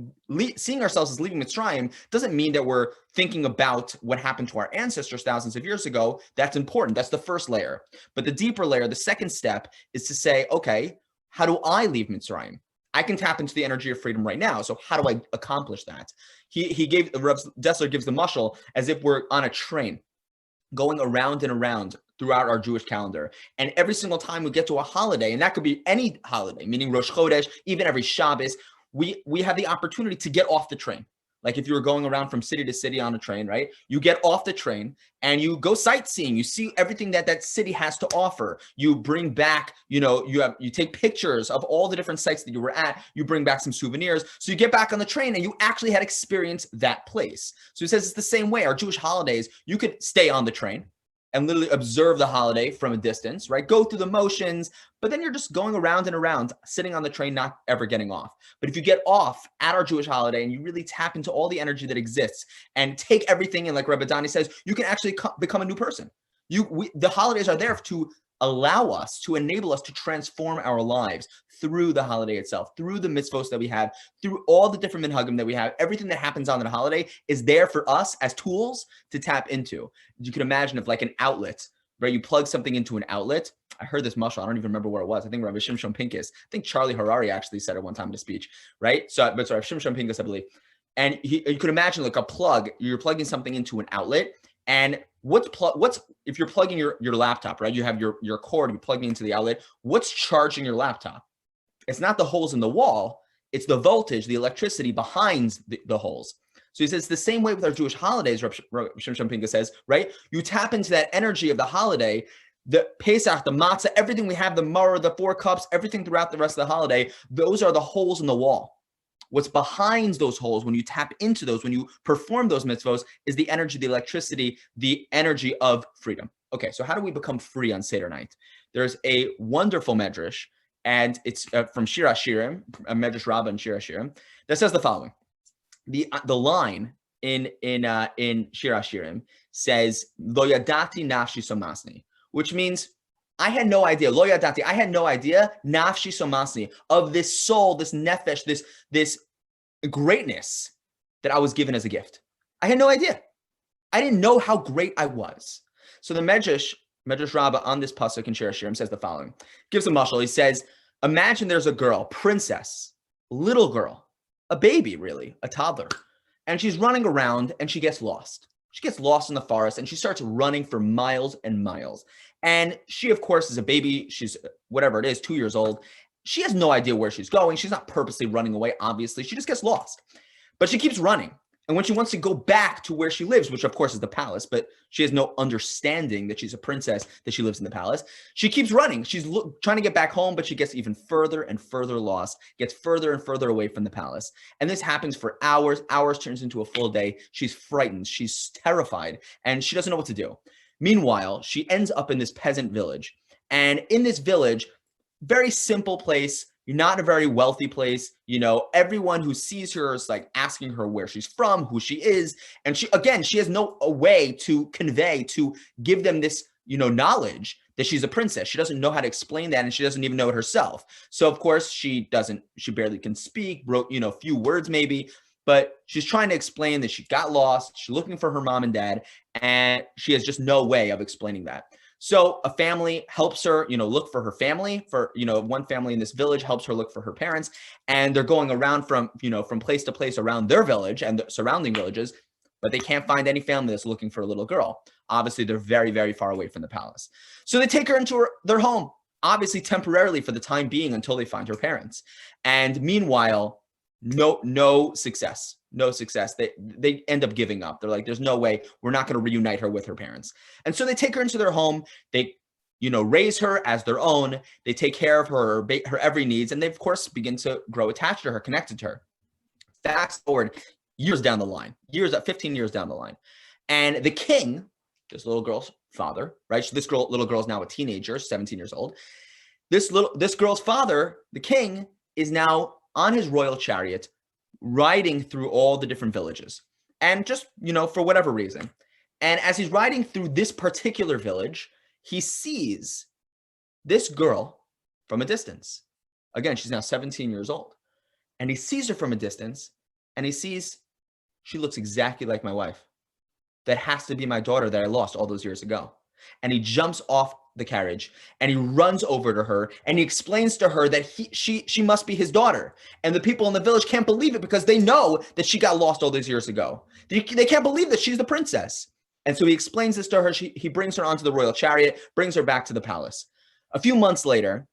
[SPEAKER 6] seeing ourselves as leaving Mitzrayim doesn't mean that we're thinking about what happened to our ancestors thousands of years ago. That's important. That's the first layer. But the deeper layer, the second step, is to say, okay, how do I leave Mitzrayim? I can tap into the energy of freedom right now. So how do I accomplish that? Rav Dessler gives the mashal as if we're on a train going around and around throughout our Jewish calendar. And every single time we get to a holiday, and that could be any holiday, meaning Rosh Chodesh, even every Shabbos, we have the opportunity to get off the train. Like if you were going around from city to city on a train, right? You get off the train and you go sightseeing. You see everything that city has to offer. You bring back, you take pictures of all the different sites that you were at. You bring back some souvenirs. So you get back on the train and you actually had experienced that place. So he says it's the same way. Our Jewish holidays, you could stay on the train and literally observe the holiday from a distance, right? Go through the motions, but then you're just going around and around, sitting on the train, not ever getting off. But if you get off at our Jewish holiday and you really tap into all the energy that exists and take everything in, like Rabbi Dani says, you can actually become a new person. The holidays are there to allow us, to enable us to transform our lives through the holiday itself, through the mitzvos that we have, through all the different minhagim that we have. Everything that happens on the holiday is there for us as tools to tap into. You can imagine if like an outlet, right? You plug something into an outlet. I heard this mashal. I don't even remember where it was. I think Rabbi Shimshon Pincus. I think Charlie Harari actually said it one time in a speech, right? But sorry, Shimshon Pincus, I believe. And you could imagine like a plug. You're plugging something into an outlet, and what's if you're plugging your laptop, right? You have your cord, you're plugging into the outlet. What's charging your laptop? It's not the holes in the wall. It's the voltage, the electricity behind the holes. So he says it's the same way with our Jewish holidays, Rav Shimshon Pincus says, right? You tap into that energy of the holiday, the Pesach, the matzah, everything we have, the maror, the 4 cups, everything throughout the rest of the holiday, those are the holes in the wall. What's behind those holes, when you tap into those, when you perform those mitzvos, is the energy, the electricity, the energy of freedom. Okay, so how do we become free on Seder night? There's a wonderful medrash, and it's from Shir HaShirim, a medrash rabbah in Shir HaShirim, that says the following. The line in Shir HaShirim says, Lo yadati nafshi somasni, which means I had no idea. Lo yadati, I had no idea. Nafshi somasni, of this soul, this nefesh, this greatness that I was given as a gift. I had no idea. I didn't know how great I was. So the Medrash Rabbah on this pasuk in Shir HaShirim says the following. Gives a mashal. He says, Imagine there's a girl, princess, little girl, a baby, really, a toddler, and she's running around and she gets lost. She gets lost in the forest and she starts running for miles and miles. And she, of course, is a baby. She's whatever it is, 2 years old. She has no idea where she's going. She's not purposely running away, obviously. She just gets lost. But she keeps running. And when she wants to go back to where she lives, which of course is the palace, but she has no understanding that she's a princess, that she lives in the palace, she keeps running. She's trying to get back home, but she gets even further and further lost, gets further and further away from the palace. And this happens for hours. Hours turns into a full day. She's frightened. She's terrified, and she doesn't know what to do. Meanwhile, she ends up in this peasant village. And in this village, very simple place, you're not in a very wealthy place. You know, everyone who sees her is like asking her where she's from, who she is. And she has no way to convey, to give them this, you know, knowledge that she's a princess. She doesn't know how to explain that, and she doesn't even know it herself. So of course she barely can speak, wrote, you know, a few words maybe, but she's trying to explain that she got lost. She's looking for her mom and dad, and she has just no way of explaining that. So a family helps her, you know, look for her family. For, you know, one family in this village helps her look for her parents, and they're going around from place to place around their village and the surrounding villages, but they can't find any family that's looking for a little girl. Obviously, they're very, very far away from the palace. So they take her into their home, obviously temporarily for the time being until they find her parents. And meanwhile, no success. No success. They end up giving up. They're like, there's no way, we're not going to reunite her with her parents. And so they take her into their home. They, you know, raise her as their own. They take care of her every needs. And they, of course, begin to grow attached to her, connected to her. Fast forward years down the line, 15 years down the line. And the king, this little girl's father, right? So this little girl is now a teenager, 17 years old. This girl's father, the king, is now on his royal chariot, riding through all the different villages, and just, you know, for whatever reason. And as he's riding through this particular village, he sees this girl from a distance. Again, she's now 17 years old. And he sees her from a distance, and he sees she looks exactly like my wife. That has to be my daughter that I lost all those years ago. And he jumps off the carriage and he runs over to her and he explains to her that she must be his daughter. And the people in the village can't believe it because they know that she got lost all those years ago. They can't believe that she's the princess. And so he explains this to her. He brings her onto the royal chariot, brings her back to the palace. A few months later,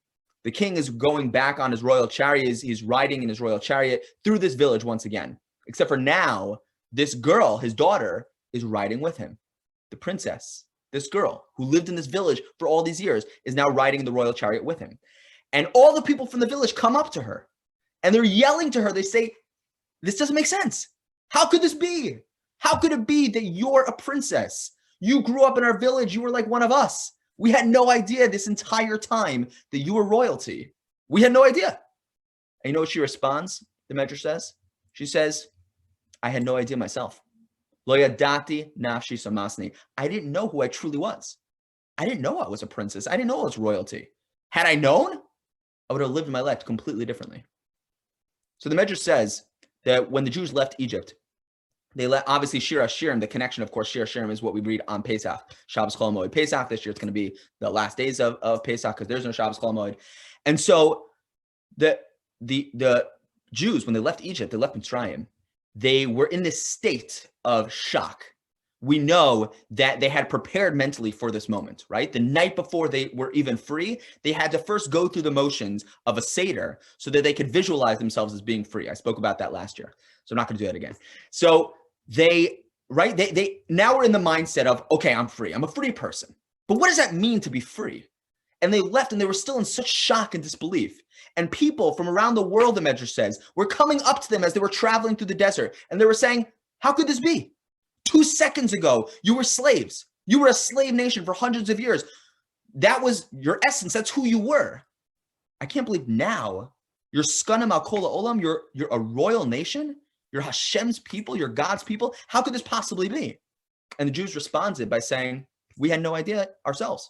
[SPEAKER 6] the king is going back on his royal chariot. He's riding in his royal chariot through this village once again, except for now, this girl, his daughter, is riding with him. The princess, this girl who lived in this village for all these years, is now riding the royal chariot with him. And all the people from the village come up to her and they're yelling to her. They say, this doesn't make sense. How could this be? How could it be that you're a princess? You grew up in our village. You were like one of us. We had no idea this entire time that you were royalty. We had no idea. And you know what she responds? The Medrash says, she says, I had no idea myself. Lo yadati nafshi samasni. I didn't know who I truly was. I didn't know I was a princess. I didn't know I was royalty. Had I known, I would have lived my life completely differently. So the Medrash says that when the Jews left Egypt, they let, obviously, Shir HaShirim, the connection, of course, Shir HaShirim is what we read on Pesach, Shabbos Chol Hamoed Pesach. This year it's going to be the last days of Pesach because there's no Shabbos Chol Hamoed. And so the Jews, when they left Egypt, they left Mitzrayim, they were in this state of shock. We know that they had prepared mentally for this moment, right? The night before they were even free, they had to first go through the motions of a Seder so that they could visualize themselves as being free. I spoke about that last year, so I'm not going to do that again. So they now we're in the mindset of, okay, I'm free. I'm a free person. But what does that mean to be free? And they left and they were still in such shock and disbelief. And people from around the world, the Medrash says, were coming up to them as they were traveling through the desert. And they were saying, how could this be? 2 seconds ago, you were slaves. You were a slave nation for hundreds of years. That was your essence. That's who you were. I can't believe now you're Skanim al Kol Olam. You're a royal nation. You're Hashem's people. You're God's people. How could this possibly be? And the Jews responded by saying, we had no idea ourselves.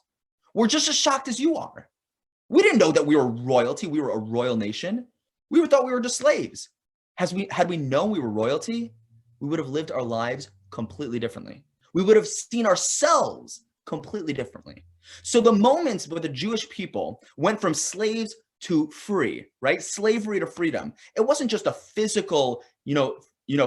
[SPEAKER 6] We're just as shocked as you are. We didn't know that we were royalty. We were a royal nation. We thought we were just slaves. Had we known we were royalty, we would have lived our lives completely differently. We would have seen ourselves completely differently. So the moments where the Jewish people went from slaves to free, right? Slavery to freedom. It wasn't just a physical,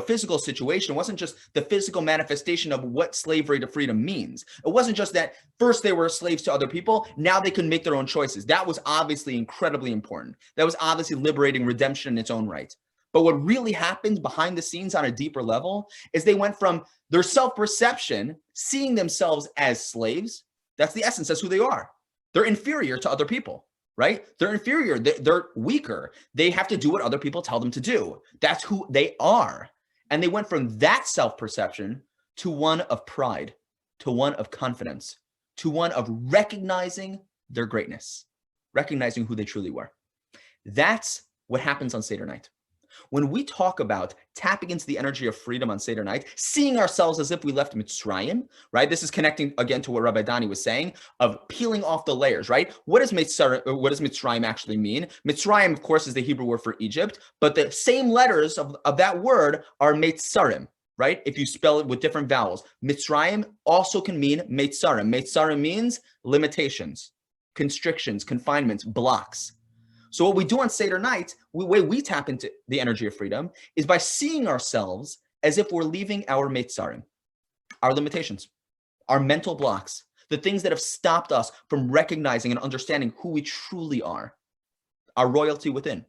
[SPEAKER 6] physical situation. It wasn't just the physical manifestation of what slavery to freedom means. It wasn't just that first they were slaves to other people, now they can make their own choices. That was obviously incredibly important. That was obviously liberating, redemption in its own right. But what really happened behind the scenes on a deeper level is they went from their self-perception, seeing themselves as slaves. That's the essence. That's who they are. They're inferior to other people, right? They're inferior. They're weaker. They have to do what other people tell them to do. That's who they are. And they went from that self-perception to one of pride, to one of confidence, to one of recognizing their greatness, recognizing who they truly were. That's what happens on Seder night. When we talk about tapping into the energy of freedom on Seder night, seeing ourselves as if we left Mitzrayim, right? This is connecting again to what Rabbi Dani was saying of peeling off the layers, right? What does Mitzrayim actually mean? Mitzrayim, of course, is the Hebrew word for Egypt, but the same letters of that word are Meitzarim, right? If you spell it with different vowels. Mitzrayim also can mean Meitzarim. Meitzarim means limitations, constrictions, confinements, blocks. So what we do on Seder night, the way we tap into the energy of freedom is by seeing ourselves as if we're leaving our meitzarim, our limitations, our mental blocks, the things that have stopped us from recognizing and understanding who we truly are, our royalty within,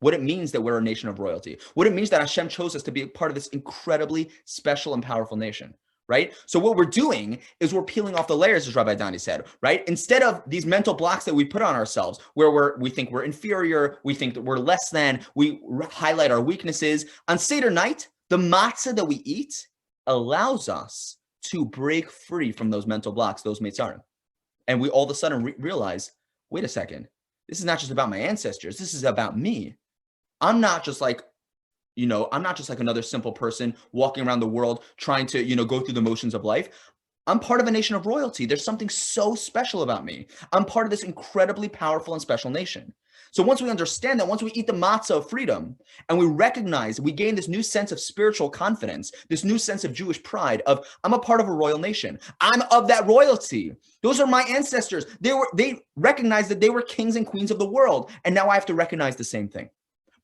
[SPEAKER 6] what it means that we're a nation of royalty, what it means that Hashem chose us to be a part of this incredibly special and powerful nation. Right? So what we're doing is we're peeling off the layers, as Rabbi Dani said, right? Instead of these mental blocks that we put on ourselves, where we think we're inferior, we think that we're less than, we highlight our weaknesses. On Seder night, the matzah that we eat allows us to break free from those mental blocks, those meitzarim. And we all of a sudden realize, wait a second, this is not just about my ancestors. This is about me. I'm not just like another simple person walking around the world trying to, go through the motions of life. I'm part of a nation of royalty. There's something so special about me. I'm part of this incredibly powerful and special nation. So once we understand that, once we eat the matzah of freedom and we recognize, we gain this new sense of spiritual confidence, this new sense of Jewish pride of I'm a part of a royal nation. I'm of that royalty. Those are my ancestors. They recognized that they were kings and queens of the world. And now I have to recognize the same thing.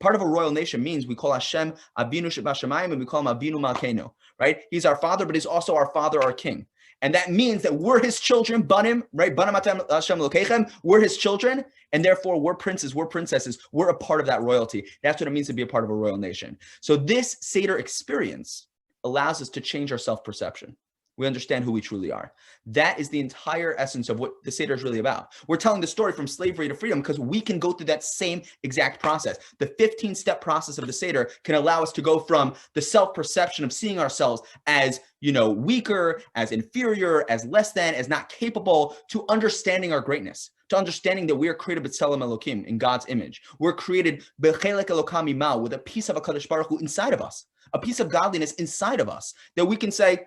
[SPEAKER 6] Part of a royal nation means we call Hashem Avinu Shebashamayim and we call him Avinu Malkeinu, right? He's our father, but he's also our father, our king. And that means that we're his children, Banim, right? Banim atem Hashem Lokechem. We're his children, and therefore we're princes, we're princesses. We're a part of that royalty. That's what it means to be a part of a royal nation. So this Seder experience allows us to change our self-perception. We understand who we truly are. That is the entire essence of what the Seder is really about. We're telling the story from slavery to freedom because we can go through that same exact process. The 15-step process of the Seder can allow us to go from the self-perception of seeing ourselves as, weaker, as inferior, as less than, as not capable, to understanding our greatness, to understanding that we are created b'tselem Elokim, in God's image. We're created b'chelek Elokam imah, with a piece of HaKadosh Baruch Hu inside of us, a piece of godliness inside of us, that we can say,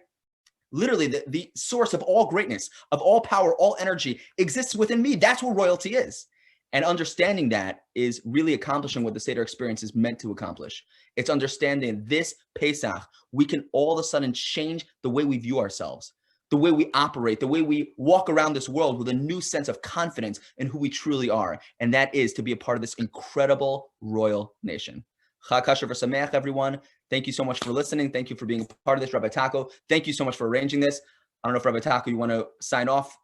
[SPEAKER 6] literally, the source of all greatness, of all power, all energy exists within me. That's what royalty is. And understanding that is really accomplishing what the Seder experience is meant to accomplish. It's understanding this Pesach, we can all of a sudden change the way we view ourselves, the way we operate, the way we walk around this world with a new sense of confidence in who we truly are. And that is to be a part of this incredible royal nation. Chag Kasher v'Sameach, everyone. Thank you so much for listening. Thank you for being a part of this, Rabbi Taco. Thank you so much for arranging this. I don't know if Rabbi Taco, you want to sign off?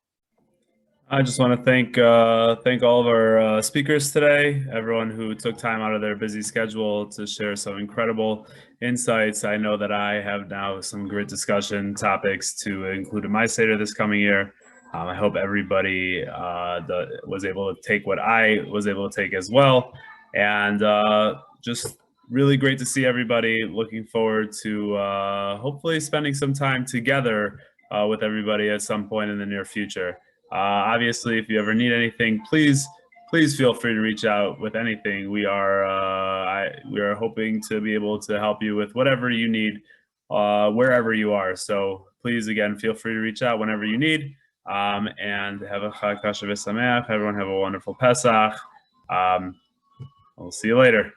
[SPEAKER 1] I just want to thank all of our speakers today, everyone who took time out of their busy schedule to share some incredible insights. I know that I have now some great discussion topics to include in my Seder this coming year. I hope everybody was able to take what I was able to take as well. And just really great to see everybody. Looking forward to hopefully spending some time together with everybody at some point in the near future. Obviously, if you ever need anything, please feel free to reach out with anything. We are hoping to be able to help you with whatever you need, wherever you are. So please, again, feel free to reach out whenever you need. And have a Chag Kasher v'Sameach. Everyone have a wonderful Pesach. We'll see you later.